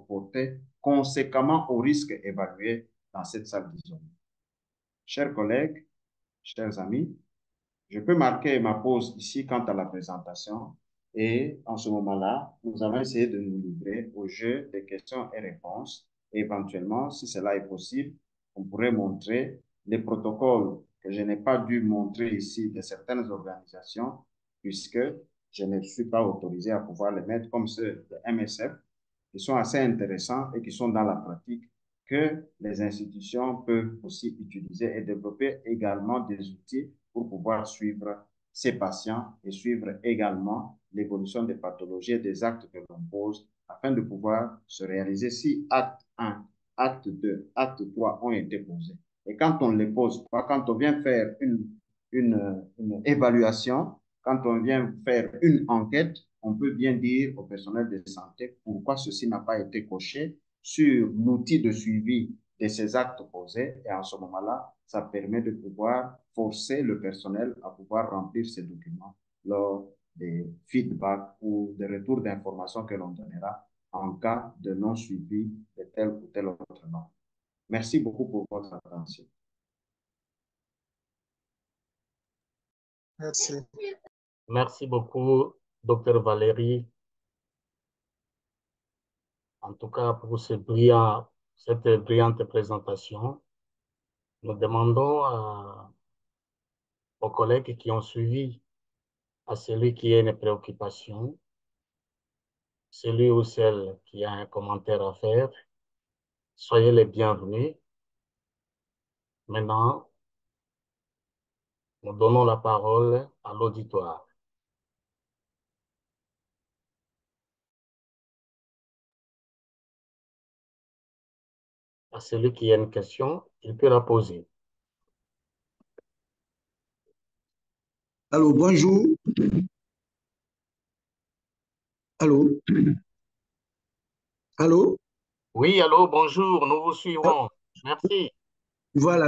portés conséquemment aux risques évalués dans cette salle d'isolement. Chers collègues, chers amis, je peux marquer ma pause ici quant à la présentation et en ce moment-là, nous allons essayer de nous livrer au jeu des questions et réponses. Et éventuellement, si cela est possible, on pourrait montrer les protocoles que je n'ai pas dû montrer ici de certaines organisations puisque je ne suis pas autorisé à pouvoir les mettre comme ceux de MSF qui sont assez intéressants et qui sont dans la pratique que les institutions peuvent aussi utiliser et développer également des outils pour pouvoir suivre ces patients et suivre également l'évolution des pathologies et des actes que l'on pose afin de pouvoir se réaliser si acte 1, acte 2, acte 3 ont été posés. Et quand on les pose pas, quand on vient faire une évaluation, quand on vient faire une enquête, on peut bien dire au personnel de santé pourquoi ceci n'a pas été coché sur l'outil de suivi de ces actes posés. Et en ce moment-là, ça permet de pouvoir forcer le personnel à pouvoir remplir ces documents lors des feedbacks ou des retours d'informations que l'on donnera en cas de non-suivi de tel ou tel autre nom. Merci beaucoup pour votre attention. Merci. Merci beaucoup, Dr Valérie, en tout cas pour cette brillante présentation. Nous demandons aux collègues qui ont suivi, à celui qui a une préoccupation, celui ou celle qui a un commentaire à faire, soyez les bienvenus. Maintenant, nous donnons la parole à l'auditoire. À celui qui a une question, il peut la poser. Allô, bonjour. Allô? Allô? Oui, allô, bonjour, nous vous suivons. Merci. Voilà.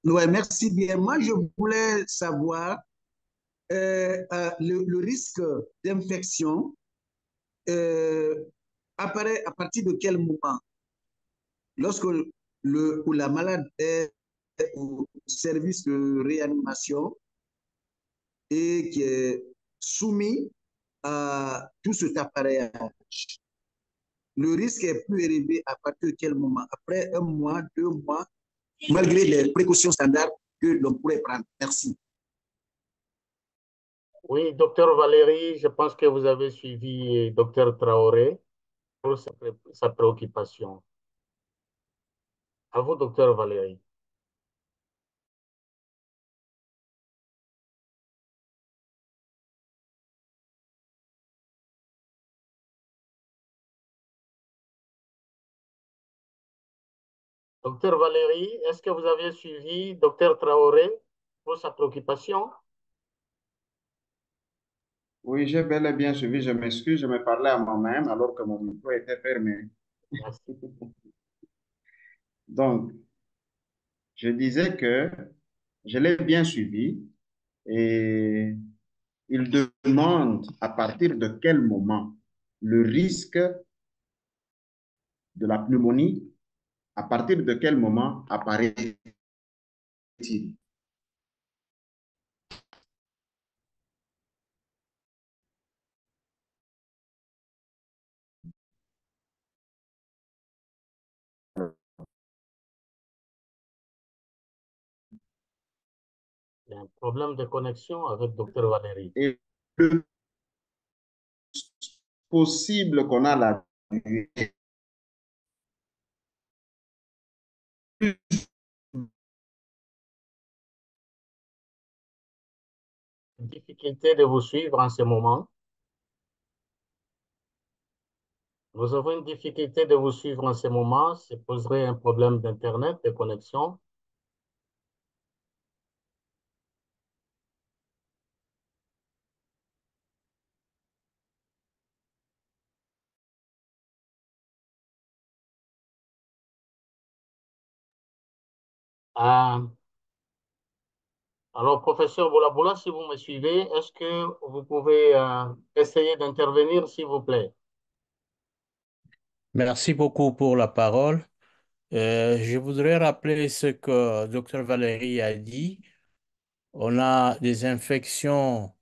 Ouais, merci bien. Moi, je voulais savoir le risque d'infection apparaît à partir de quel moment? Lorsque ou la malade est au service de réanimation et qui est soumis à tout cet appareillage. Le risque est plus élevé à partir de quel moment? Après 1 mois, 2 mois, malgré les précautions standards que l'on pourrait prendre. Merci. Oui, docteur Valérie, je pense que vous avez suivi docteur Traoré pour sa préoccupation. À vous, docteur Valérie. Docteur Valérie, est-ce que vous avez suivi docteur Traoré pour sa préoccupation? Oui, j'ai bel et bien suivi. Je m'excuse, je me parlais à moi-même alors que mon micro était fermé. Merci. Donc, je disais que je l'ai bien suivi et il demande à partir de quel moment le risque de la pneumonie, à partir de quel moment apparaît-il? Il y a un problème de connexion avec Dr Valérie. Et le possible qu'on a la Difficulté de vous suivre en ce moment. Nous avons une difficulté de vous suivre en ce moment. Ça poserait un problème d'Internet, de connexion. Euh, alors, professeur Boulaboula, si vous me suivez, est-ce que vous pouvez essayer d'intervenir, s'il vous plaît? Merci beaucoup pour la parole. Je voudrais rappeler ce que Dr Valérie a dit. On a des infections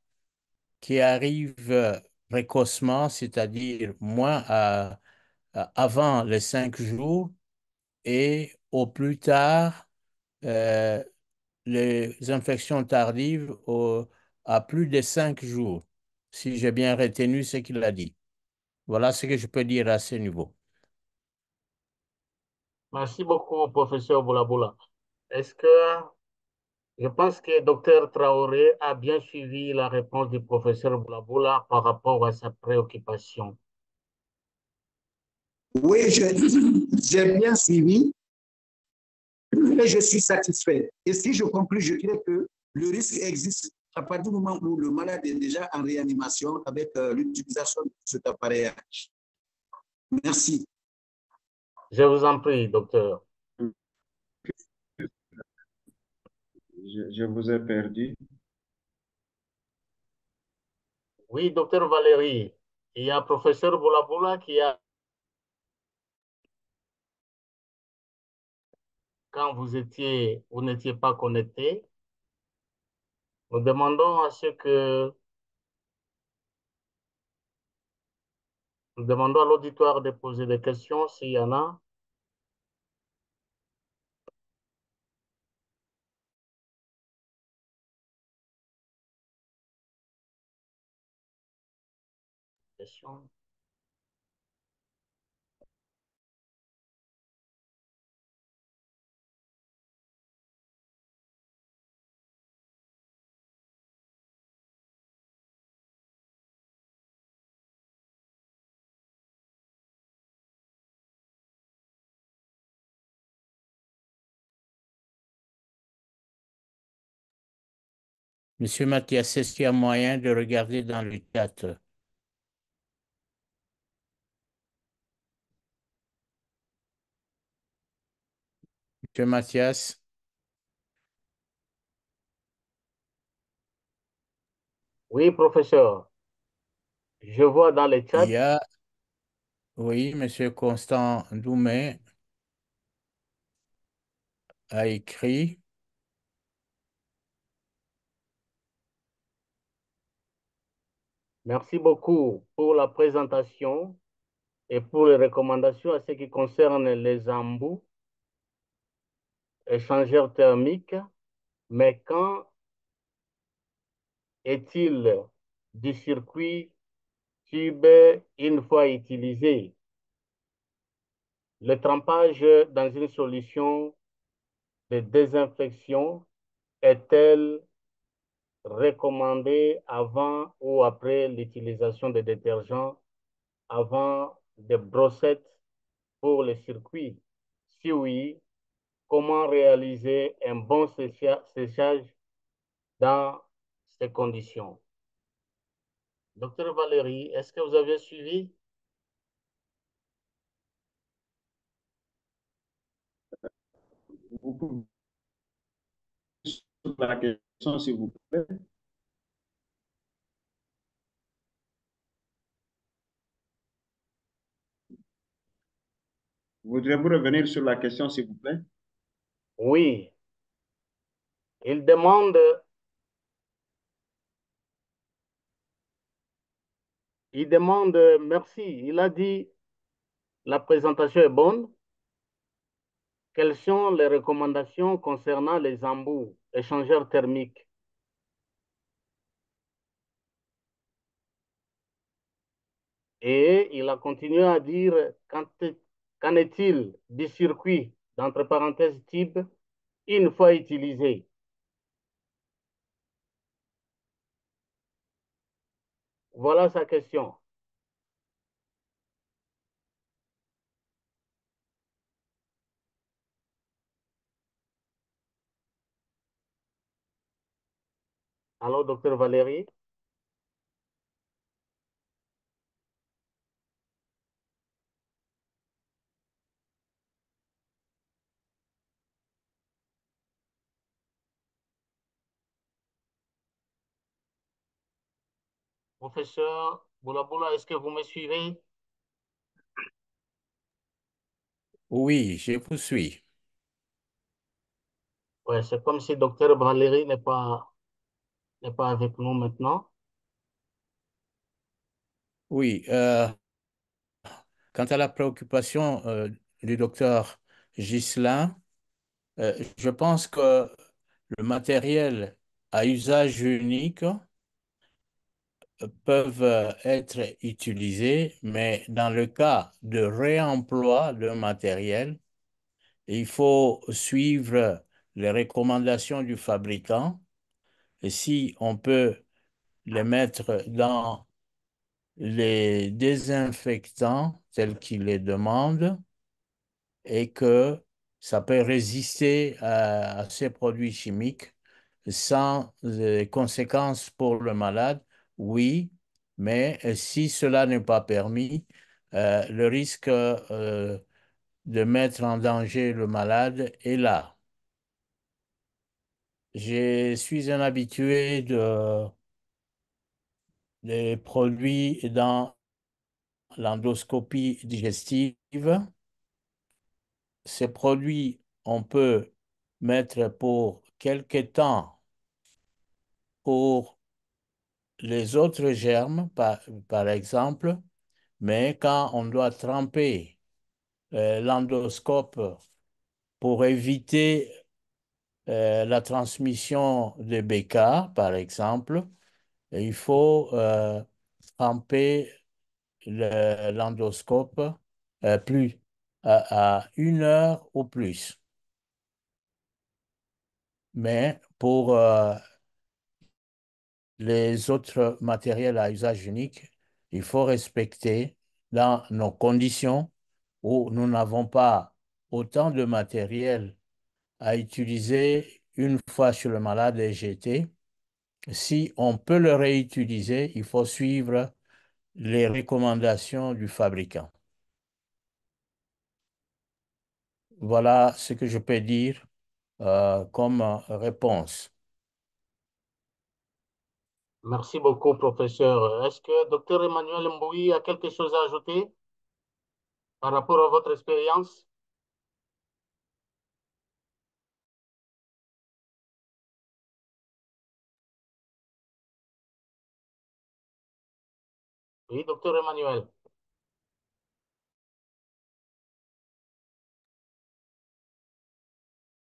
qui arrivent précocement, c'est-à-dire avant les 5 jours et au plus tard, euh, les infections tardives à plus de 5 jours, si j'ai bien retenu ce qu'il a dit. Voilà ce que je peux dire à ce niveau. Merci beaucoup, professeur Boulaboula. Est-ce que je pense que docteur Traoré a bien suivi la réponse du professeur Boulaboula par rapport à sa préoccupation? Oui, j'ai bien suivi et je suis satisfait. Et si je conclue, je dirais que le risque existe à partir du moment où le malade est déjà en réanimation avec l'utilisation de cet appareillage. Merci. Je vous en prie, docteur. Je vous ai perdu. Oui, docteur Valérie, il y a professeur Boulaboula qui a, quand vous n'étiez pas connecté, nous demandons à ce que, nous demandons à l'auditoire de poser des questions s'il y en a. Questions. Monsieur Mathias, est-ce qu'il y a moyen de regarder dans le chat? Monsieur Mathias, Oui, professeur. Je vois dans le il chat. y a, oui, Monsieur Constant Doumé a écrit. Merci beaucoup pour la présentation et pour les recommandations à ce qui concerne les embouts, échangeurs thermiques. Mais quand est-il du circuit tube une fois utilisé? Le trempage dans une solution de désinfection est-elle recommandée avant ou après l'utilisation de détergents, avant des brossettes pour les circuits? Si oui, comment réaliser un bon séchage dans ces conditions? Docteur Valérie, est-ce que vous avez suivi? vous pouvez sur la question, s'il vous plaît. Voudriez-vous revenir sur la question, s'il vous plaît? Oui, il demande, merci. Il a dit, la présentation est bonne. Quelles sont les recommandations concernant les embouts, échangeurs thermiques? Et il a continué à dire, qu'en est-il du circuit, d'entre parenthèses, type, une fois utilisé? Voilà sa question. Alors, docteur Valérie? Professeur Boulaboula, est-ce que vous me suivez? Oui, je vous suis. Ouais, c'est comme si docteur Valérie n'est pas avec nous maintenant. Oui, quant à la préoccupation du docteur Ghislain, je pense que le matériel à usage unique peuvent être utilisés, mais dans le cas de réemploi de matériel, il faut suivre les recommandations du fabricant. Et si on peut les mettre dans les désinfectants tels qu'il les demande et que ça peut résister à ces produits chimiques sans conséquences pour le malade, oui, mais si cela n'est pas permis, le risque de mettre en danger le malade est là. Je suis un habitué des produits dans l'endoscopie digestive. Ces produits, on peut mettre pour quelque temps pour les autres germes, par exemple, mais quand on doit tremper l'endoscope pour éviter la transmission de BK, par exemple, il faut tremper l'endoscope plus à 1 heure ou plus. Mais pour les autres matériels à usage unique, il faut respecter dans nos conditions où nous n'avons pas autant de matériel à utiliser une fois sur le malade et jeter. Si on peut le réutiliser, il faut suivre les recommandations du fabricant. Voilà ce que je peux dire comme réponse. Merci beaucoup, professeur. Est-ce que docteur Emmanuel Mbouy a quelque chose à ajouter par rapport à votre expérience? Oui, docteur Emmanuel.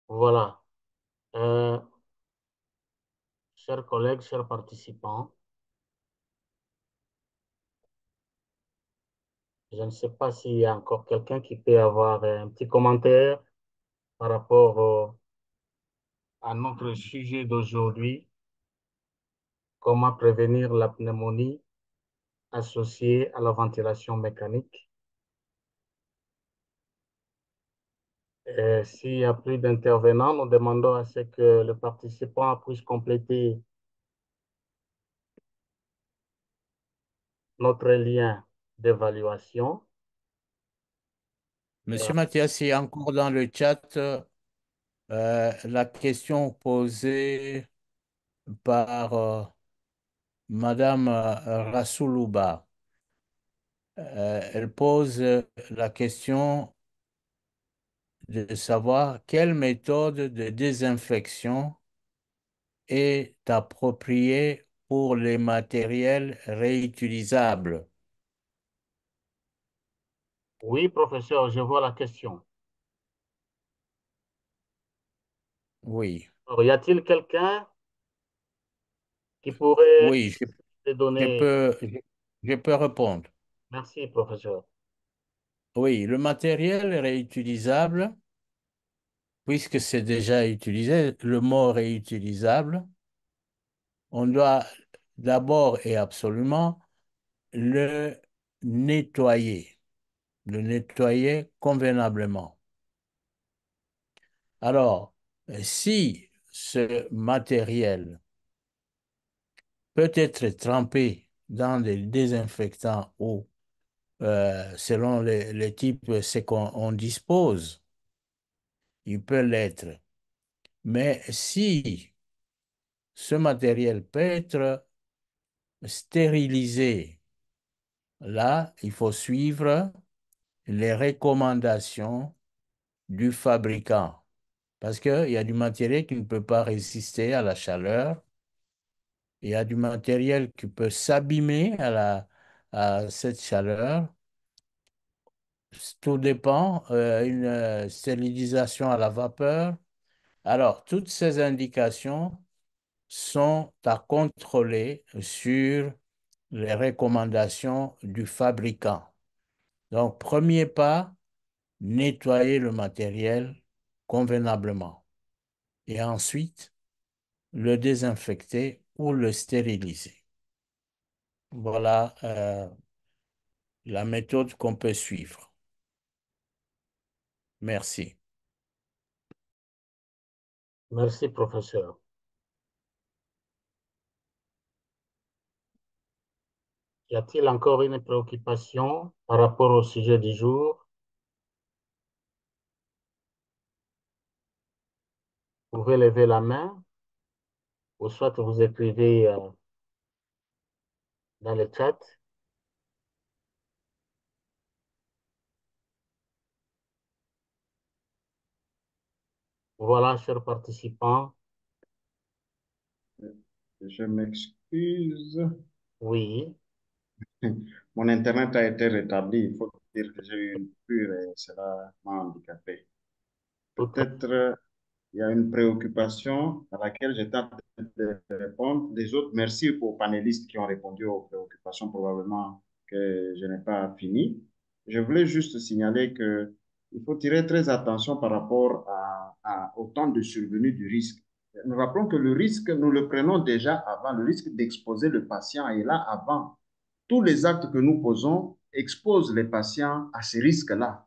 Voilà. Euh, Chers collègues, chers participants, je ne sais pas s'il y a encore quelqu'un qui peut avoir un petit commentaire par rapport à notre sujet d'aujourd'hui, comment prévenir la pneumonie associée à la ventilation mécanique. Et s'il n'y a plus d'intervenants, nous demandons à ce que le participant puisse compléter notre lien d'évaluation. Monsieur Mathias, il y a encore dans le chat la question posée par Madame Rassoulouba. Elle pose la question de savoir quelle méthode de désinfection est appropriée pour les matériels réutilisables. Oui, professeur, je vois la question. Oui. Alors, y a-t-il quelqu'un qui pourrait Oui, te donner... je peux répondre. Merci, professeur. Oui, le matériel réutilisable, puisque c'est déjà utilisé, le mot réutilisable, on doit d'abord et absolument le nettoyer convenablement. Alors, si ce matériel peut être trempé dans des désinfectants ou selon les types, c'est qu'on dispose, il peut l'être. Mais si ce matériel peut être stérilisé, là, il faut suivre les recommandations du fabricant. Parce qu'il y a du matériel qui ne peut pas résister à la chaleur. Il y a du matériel qui peut s'abîmer à cette chaleur. Tout dépend. Une stérilisation à la vapeur. Alors, toutes ces indications sont à contrôler sur les recommandations du fabricant. Donc, premier pas, nettoyer le matériel convenablement. Et ensuite, le désinfecter ou le stériliser. Voilà la méthode qu'on peut suivre. Merci. Merci, professeur. Y a-t-il encore une préoccupation par rapport au sujet du jour? Vous pouvez lever la main ou soit vous écrivez dans le chat. Voilà, chers participants. Je m'excuse. Oui. Mon Internet a été rétabli. Il faut dire que j'ai eu une coupure et cela m'a handicapé. Peut-être il y a une préoccupation à laquelle j'étais en train de répondre. Les autres, merci aux panélistes qui ont répondu aux préoccupations, probablement que je n'ai pas fini. Je voulais juste signaler que il faut tirer très attention par rapport au temps de survenue du risque. Nous rappelons que le risque, nous le prenons déjà avant, le risque d'exposer le patient est là avant. Tous les actes que nous posons exposent les patients à ces risques-là.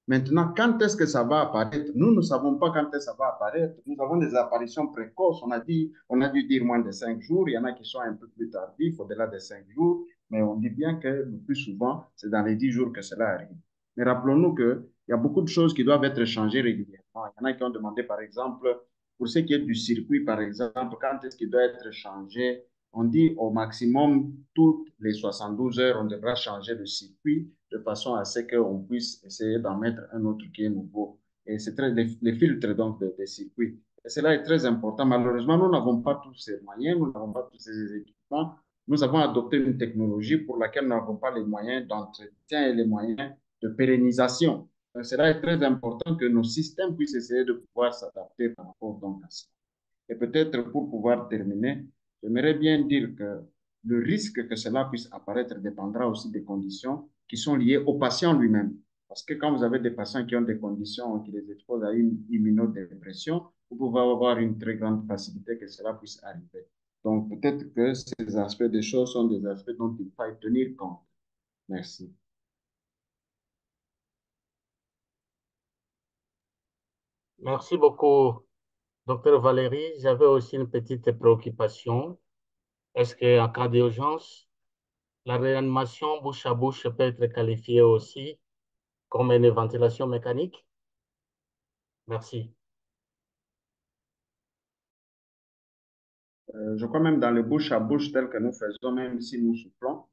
Maintenant, quand est-ce que ça va apparaître? Nous ne savons pas quand est-ce que ça va apparaître. Nous avons des apparitions précoces. On a dû dire moins de 5 jours. Il y en a qui sont un peu plus tardifs, au-delà de 5 jours. Mais on dit bien que le plus souvent, c'est dans les 10 jours que cela arrive. Mais rappelons-nous qu'il y a beaucoup de choses qui doivent être changées régulièrement. Il y en a qui ont demandé, par exemple, pour ce qui est du circuit, par exemple, quand est-ce qu'il doit être changé? On dit au maximum, toutes les 72 heures, on devra changer le circuit de façon à ce qu'on puisse essayer d'en mettre un autre qui est nouveau. Et c'est les filtres donc des circuits. Et cela est très important. Malheureusement, nous n'avons pas tous ces moyens, nous n'avons pas tous ces équipements. Nous avons adopté une technologie pour laquelle nous n'avons pas les moyens d'entretien et les moyens de pérennisation. Donc, cela est très important que nos systèmes puissent essayer de pouvoir s'adapter par rapport donc à ça. Et peut-être pour pouvoir terminer, j'aimerais bien dire que le risque que cela puisse apparaître dépendra aussi des conditions qui sont liées au patient lui-même. Parce que quand vous avez des patients qui ont des conditions qui les exposent à une immunodépression, vous pouvez avoir une très grande facilité que cela puisse arriver. Donc peut-être que ces aspects des choses sont des aspects dont il faut tenir compte. Merci. Merci beaucoup, docteur Valérie. J'avais aussi une petite préoccupation. Est-ce qu'en cas d'urgence, la réanimation bouche à bouche peut être qualifiée aussi comme une ventilation mécanique? Merci. je crois même dans le bouche à bouche tel que nous faisons, même si nous soufflons,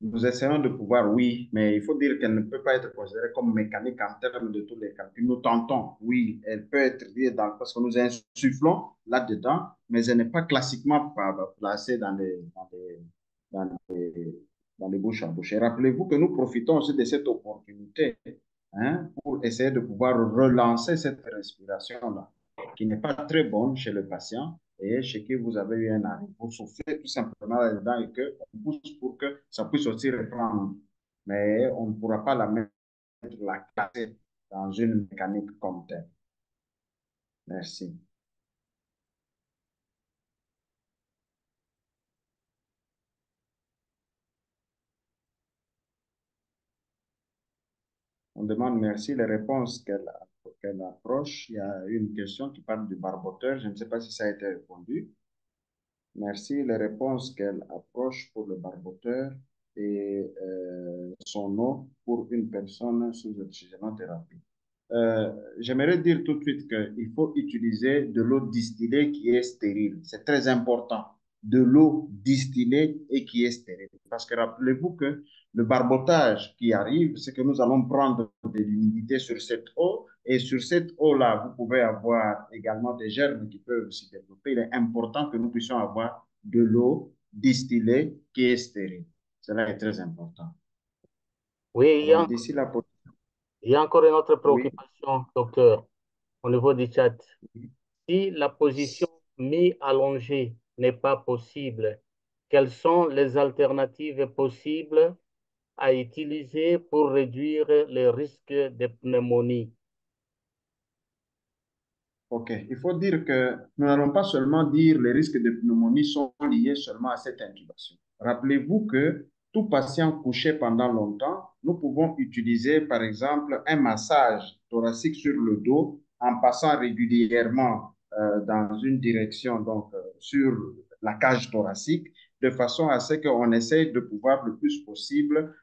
nous essayons de pouvoir, oui, mais il faut dire qu'elle ne peut pas être considérée comme mécanique en termes de tous les calculs. Nous tentons, oui, elle peut être liée parce que nous insufflons là-dedans, mais elle n'est pas classiquement placée dans dans les bouches à bouche. Et rappelez-vous que nous profitons aussi de cette opportunité, hein, pour essayer de pouvoir relancer cette respiration-là, qui n'est pas très bonne chez le patient et chez qui vous avez eu un arrêt. Vous soufflez tout simplement là-dedans et qu'on pousse pour que ça puisse aussi reprendre. Mais on ne pourra pas la classer dans une mécanique comme telle. Merci. On demande merci les réponses qu'elle approche. Il y a une question qui parle du barboteur. Je ne sais pas si ça a été répondu. Merci les réponses qu'elle approche pour le barboteur et son nom pour une personne sous oxygénothérapie. J'aimerais dire tout de suite qu'il faut utiliser de l'eau distillée qui est stérile. C'est très important. De l'eau distillée et qui est stérile. Parce que rappelez-vous que le barbotage qui arrive, c'est que nous allons prendre de l'humidité sur cette eau et sur cette eau-là, vous pouvez avoir également des germes qui peuvent s'y développer. Il est important que nous puissions avoir de l'eau distillée qui est stérile. Cela est très important. Oui, Alors, d'ici là, il y a encore une autre oui. préoccupation, docteur, au niveau du chat. Si la position mi-allongée n'est pas possible, quelles sont les alternatives possibles à utiliser pour réduire les risques de pneumonie? OK. Il faut dire que nous n'allons pas seulement dire les risques de pneumonie sont liés seulement à cette intubation. Rappelez-vous que tout patient couché pendant longtemps, nous pouvons utiliser par exemple un massage thoracique sur le dos en passant régulièrement dans une direction, donc sur la cage thoracique, de façon à ce qu'on essaye de pouvoir le plus possible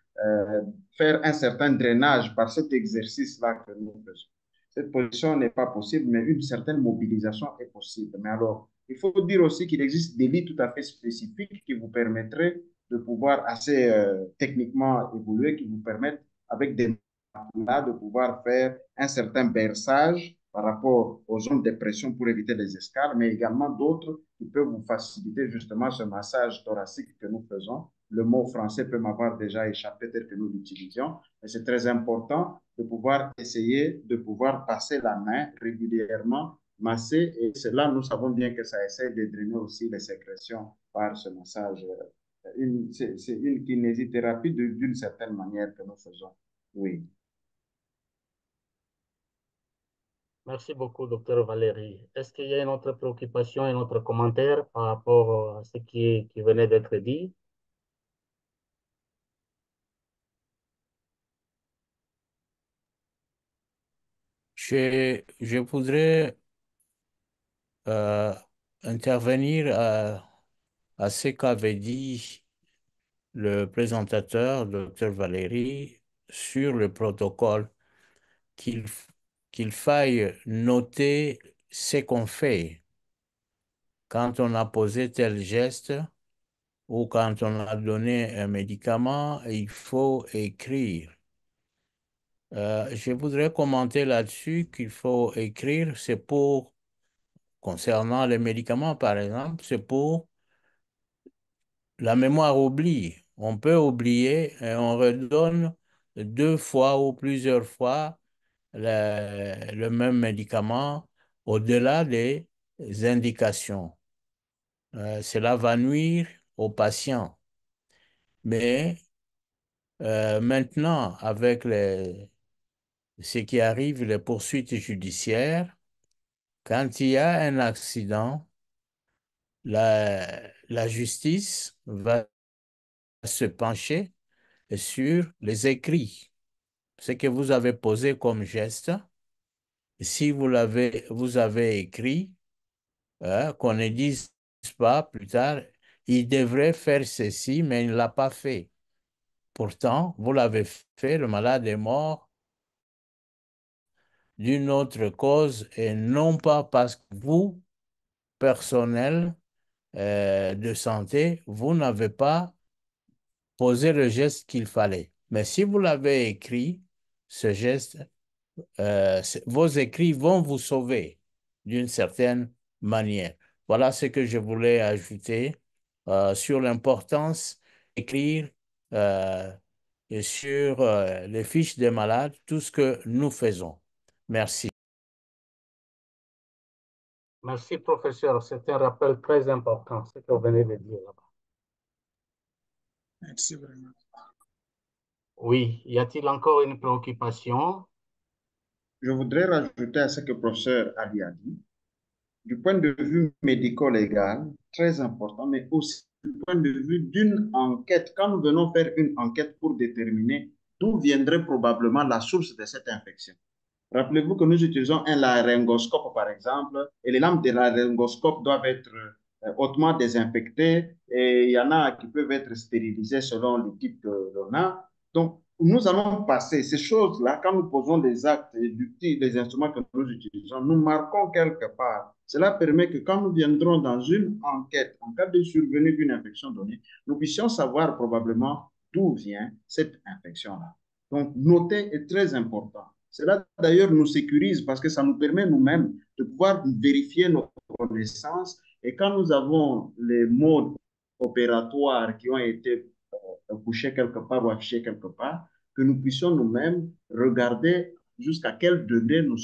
faire un certain drainage par cet exercice-là que nous faisons. Cette position n'est pas possible, mais une certaine mobilisation est possible. Mais alors, il faut dire aussi qu'il existe des lits tout à fait spécifiques qui vous permettraient de pouvoir assez techniquement évoluer, qui vous permettent, avec des matelas, de pouvoir faire un certain berçage par rapport aux zones de pression pour éviter les escales, mais également d'autres qui peuvent vous faciliter justement ce massage thoracique que nous faisons. Le mot français peut m'avoir déjà échappé tel que nous l'utilisions, mais c'est très important de pouvoir essayer de pouvoir passer la main régulièrement, masser, et cela, nous savons bien que ça essaie de drainer aussi les sécrétions par ce massage. C'est une kinésithérapie d'une certaine manière que nous faisons. Oui. Merci beaucoup, docteur Valérie. Est-ce qu'il y a une autre préoccupation, un autre commentaire par rapport à ce qui venait d'être dit? Je voudrais euh, intervenir à ce qu'avait dit le présentateur, docteur Valérie, sur le protocole, qu'il qu'il faille noter ce qu'on fait quand on a posé tel geste ou quand on a donné un médicament, il faut écrire. Je voudrais commenter là-dessus qu'il faut écrire, c'est pour, concernant les médicaments par exemple, c'est pour la mémoire oublie. On peut oublier et on redonne 2 fois ou plusieurs fois le même médicament au-delà des indications. Cela va nuire au patient. Mais maintenant, avec ce qui arrive, les poursuites judiciaires, quand il y a un accident, la justice va se pencher sur les écrits. Ce que vous avez posé comme geste, si vous avez écrit, qu'on ne dise pas plus tard, il devrait faire ceci, mais il ne l'a pas fait. Pourtant, vous l'avez fait, le malade est mort d'une autre cause et non pas parce que vous personnel de santé, vous n'avez pas posé le geste qu'il fallait. Mais si vous l'avez écrit, ce geste, vos écrits vont vous sauver d'une certaine manière. Voilà ce que je voulais ajouter sur l'importance d'écrire et sur les fiches des malades, tout ce que nous faisons. Merci. Merci, professeur. C'est un rappel très important, ce que vous venez de dire là-bas. Merci vraiment. Oui, y a-t-il encore une préoccupation? Je voudrais rajouter à ce que le professeur Ali a dit, du point de vue médico-légal, très important, mais aussi du point de vue d'une enquête. Quand nous venons faire une enquête pour déterminer d'où viendrait probablement la source de cette infection. Rappelez-vous que nous utilisons un laryngoscope, par exemple, et les lampes de laryngoscope doivent être hautement désinfectées et il y en a qui peuvent être stérilisées selon le type que l'on a. Donc, nous allons passer ces choses-là, quand nous posons des actes et des instruments que nous utilisons, nous marquons quelque part. Cela permet que quand nous viendrons dans une enquête, en cas de survenue d'une infection donnée, nous puissions savoir probablement d'où vient cette infection-là. Donc, noter est très important. Cela, d'ailleurs, nous sécurise parce que ça nous permet nous-mêmes de pouvoir vérifier nos connaissances. Et quand nous avons les modes opératoires qui ont été couchés quelque part ou affichés quelque part, que nous puissions nous-mêmes regarder jusqu'à quel degré nous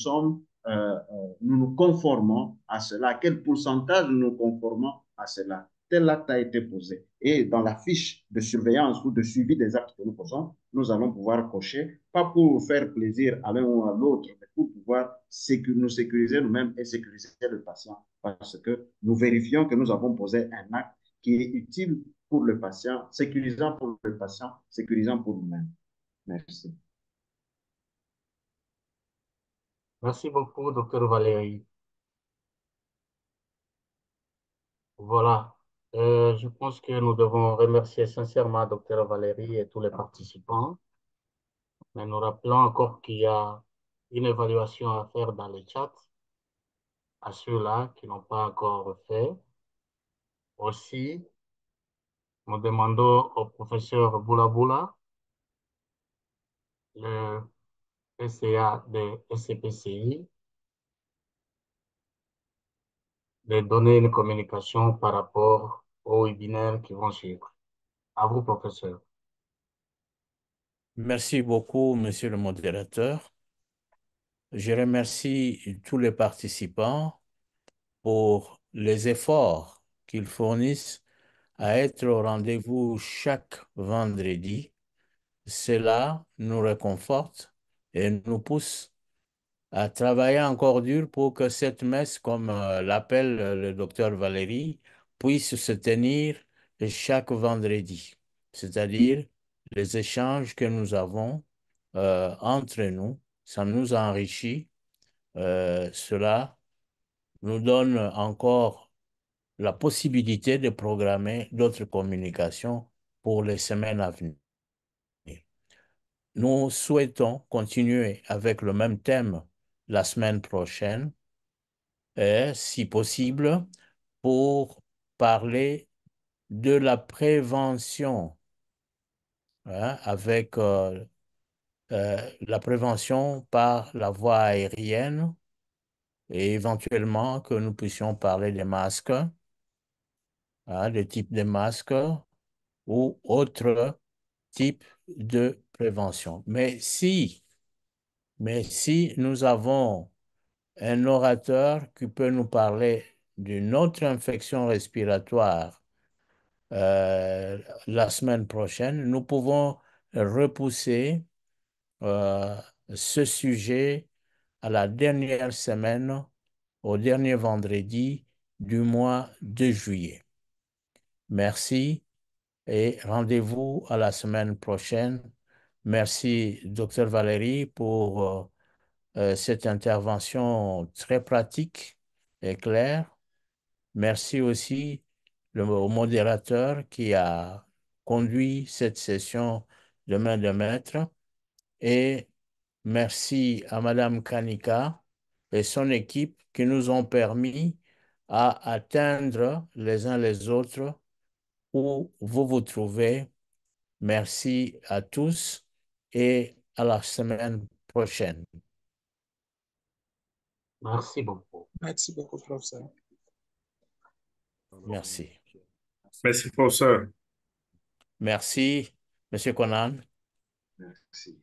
nous conformons à cela, à quel pourcentage nous nous conformons à cela. Tel acte a été posé. Et dans la fiche de surveillance ou de suivi des actes que nous posons, nous allons pouvoir cocher, pas pour faire plaisir à l'un ou à l'autre, mais pour pouvoir nous sécuriser nous-mêmes et sécuriser le patient, parce que nous vérifions que nous avons posé un acte qui est utile pour le patient, sécurisant pour le patient, sécurisant pour nous-mêmes. Merci. Merci beaucoup, docteur Valérie. Voilà. Je pense que nous devons remercier sincèrement docteur Valérie et tous les participants. Mais nous rappelons encore qu'il y a une évaluation à faire dans le chat à ceux-là qui n'ont pas encore fait. Aussi, nous demandons au professeur Boula, le PCA de SCPCI, de donner une communication par rapport aux webinaires qui vont suivre. À vous, professeur. Merci beaucoup, monsieur le modérateur. Je remercie tous les participants pour les efforts qu'ils fournissent à être au rendez-vous chaque vendredi. Cela nous réconforte et nous pousse à travailler encore dur pour que cette messe, comme l'appelle le docteur Valérie, puisse se tenir chaque vendredi. C'est-à-dire les échanges que nous avons entre nous, ça nous enrichit. Cela nous donne encore la possibilité de programmer d'autres communications pour les semaines à venir. Nous souhaitons continuer avec le même thème la semaine prochaine, et, si possible, pour parler de la prévention, hein, avec la prévention par la voie aérienne et éventuellement que nous puissions parler des masques, hein, des types de masques ou autres types de prévention. Mais si nous avons un orateur qui peut nous parler d'une autre infection respiratoire la semaine prochaine, nous pouvons repousser euh, ce sujet à la dernière semaine, au dernier vendredi du mois de juillet. Merci et rendez-vous à la semaine prochaine. Merci, Dr. Valérie, pour cette intervention très pratique et claire. Merci aussi au modérateur qui a conduit cette session de main de maître. Et merci à Madame Kanika et son équipe qui nous ont permis à atteindre les uns les autres où vous vous trouvez. Merci à tous et à la semaine prochaine. Merci beaucoup. Merci beaucoup, professeur. Merci. Merci, professeur. Merci, Monsieur Conan. Merci.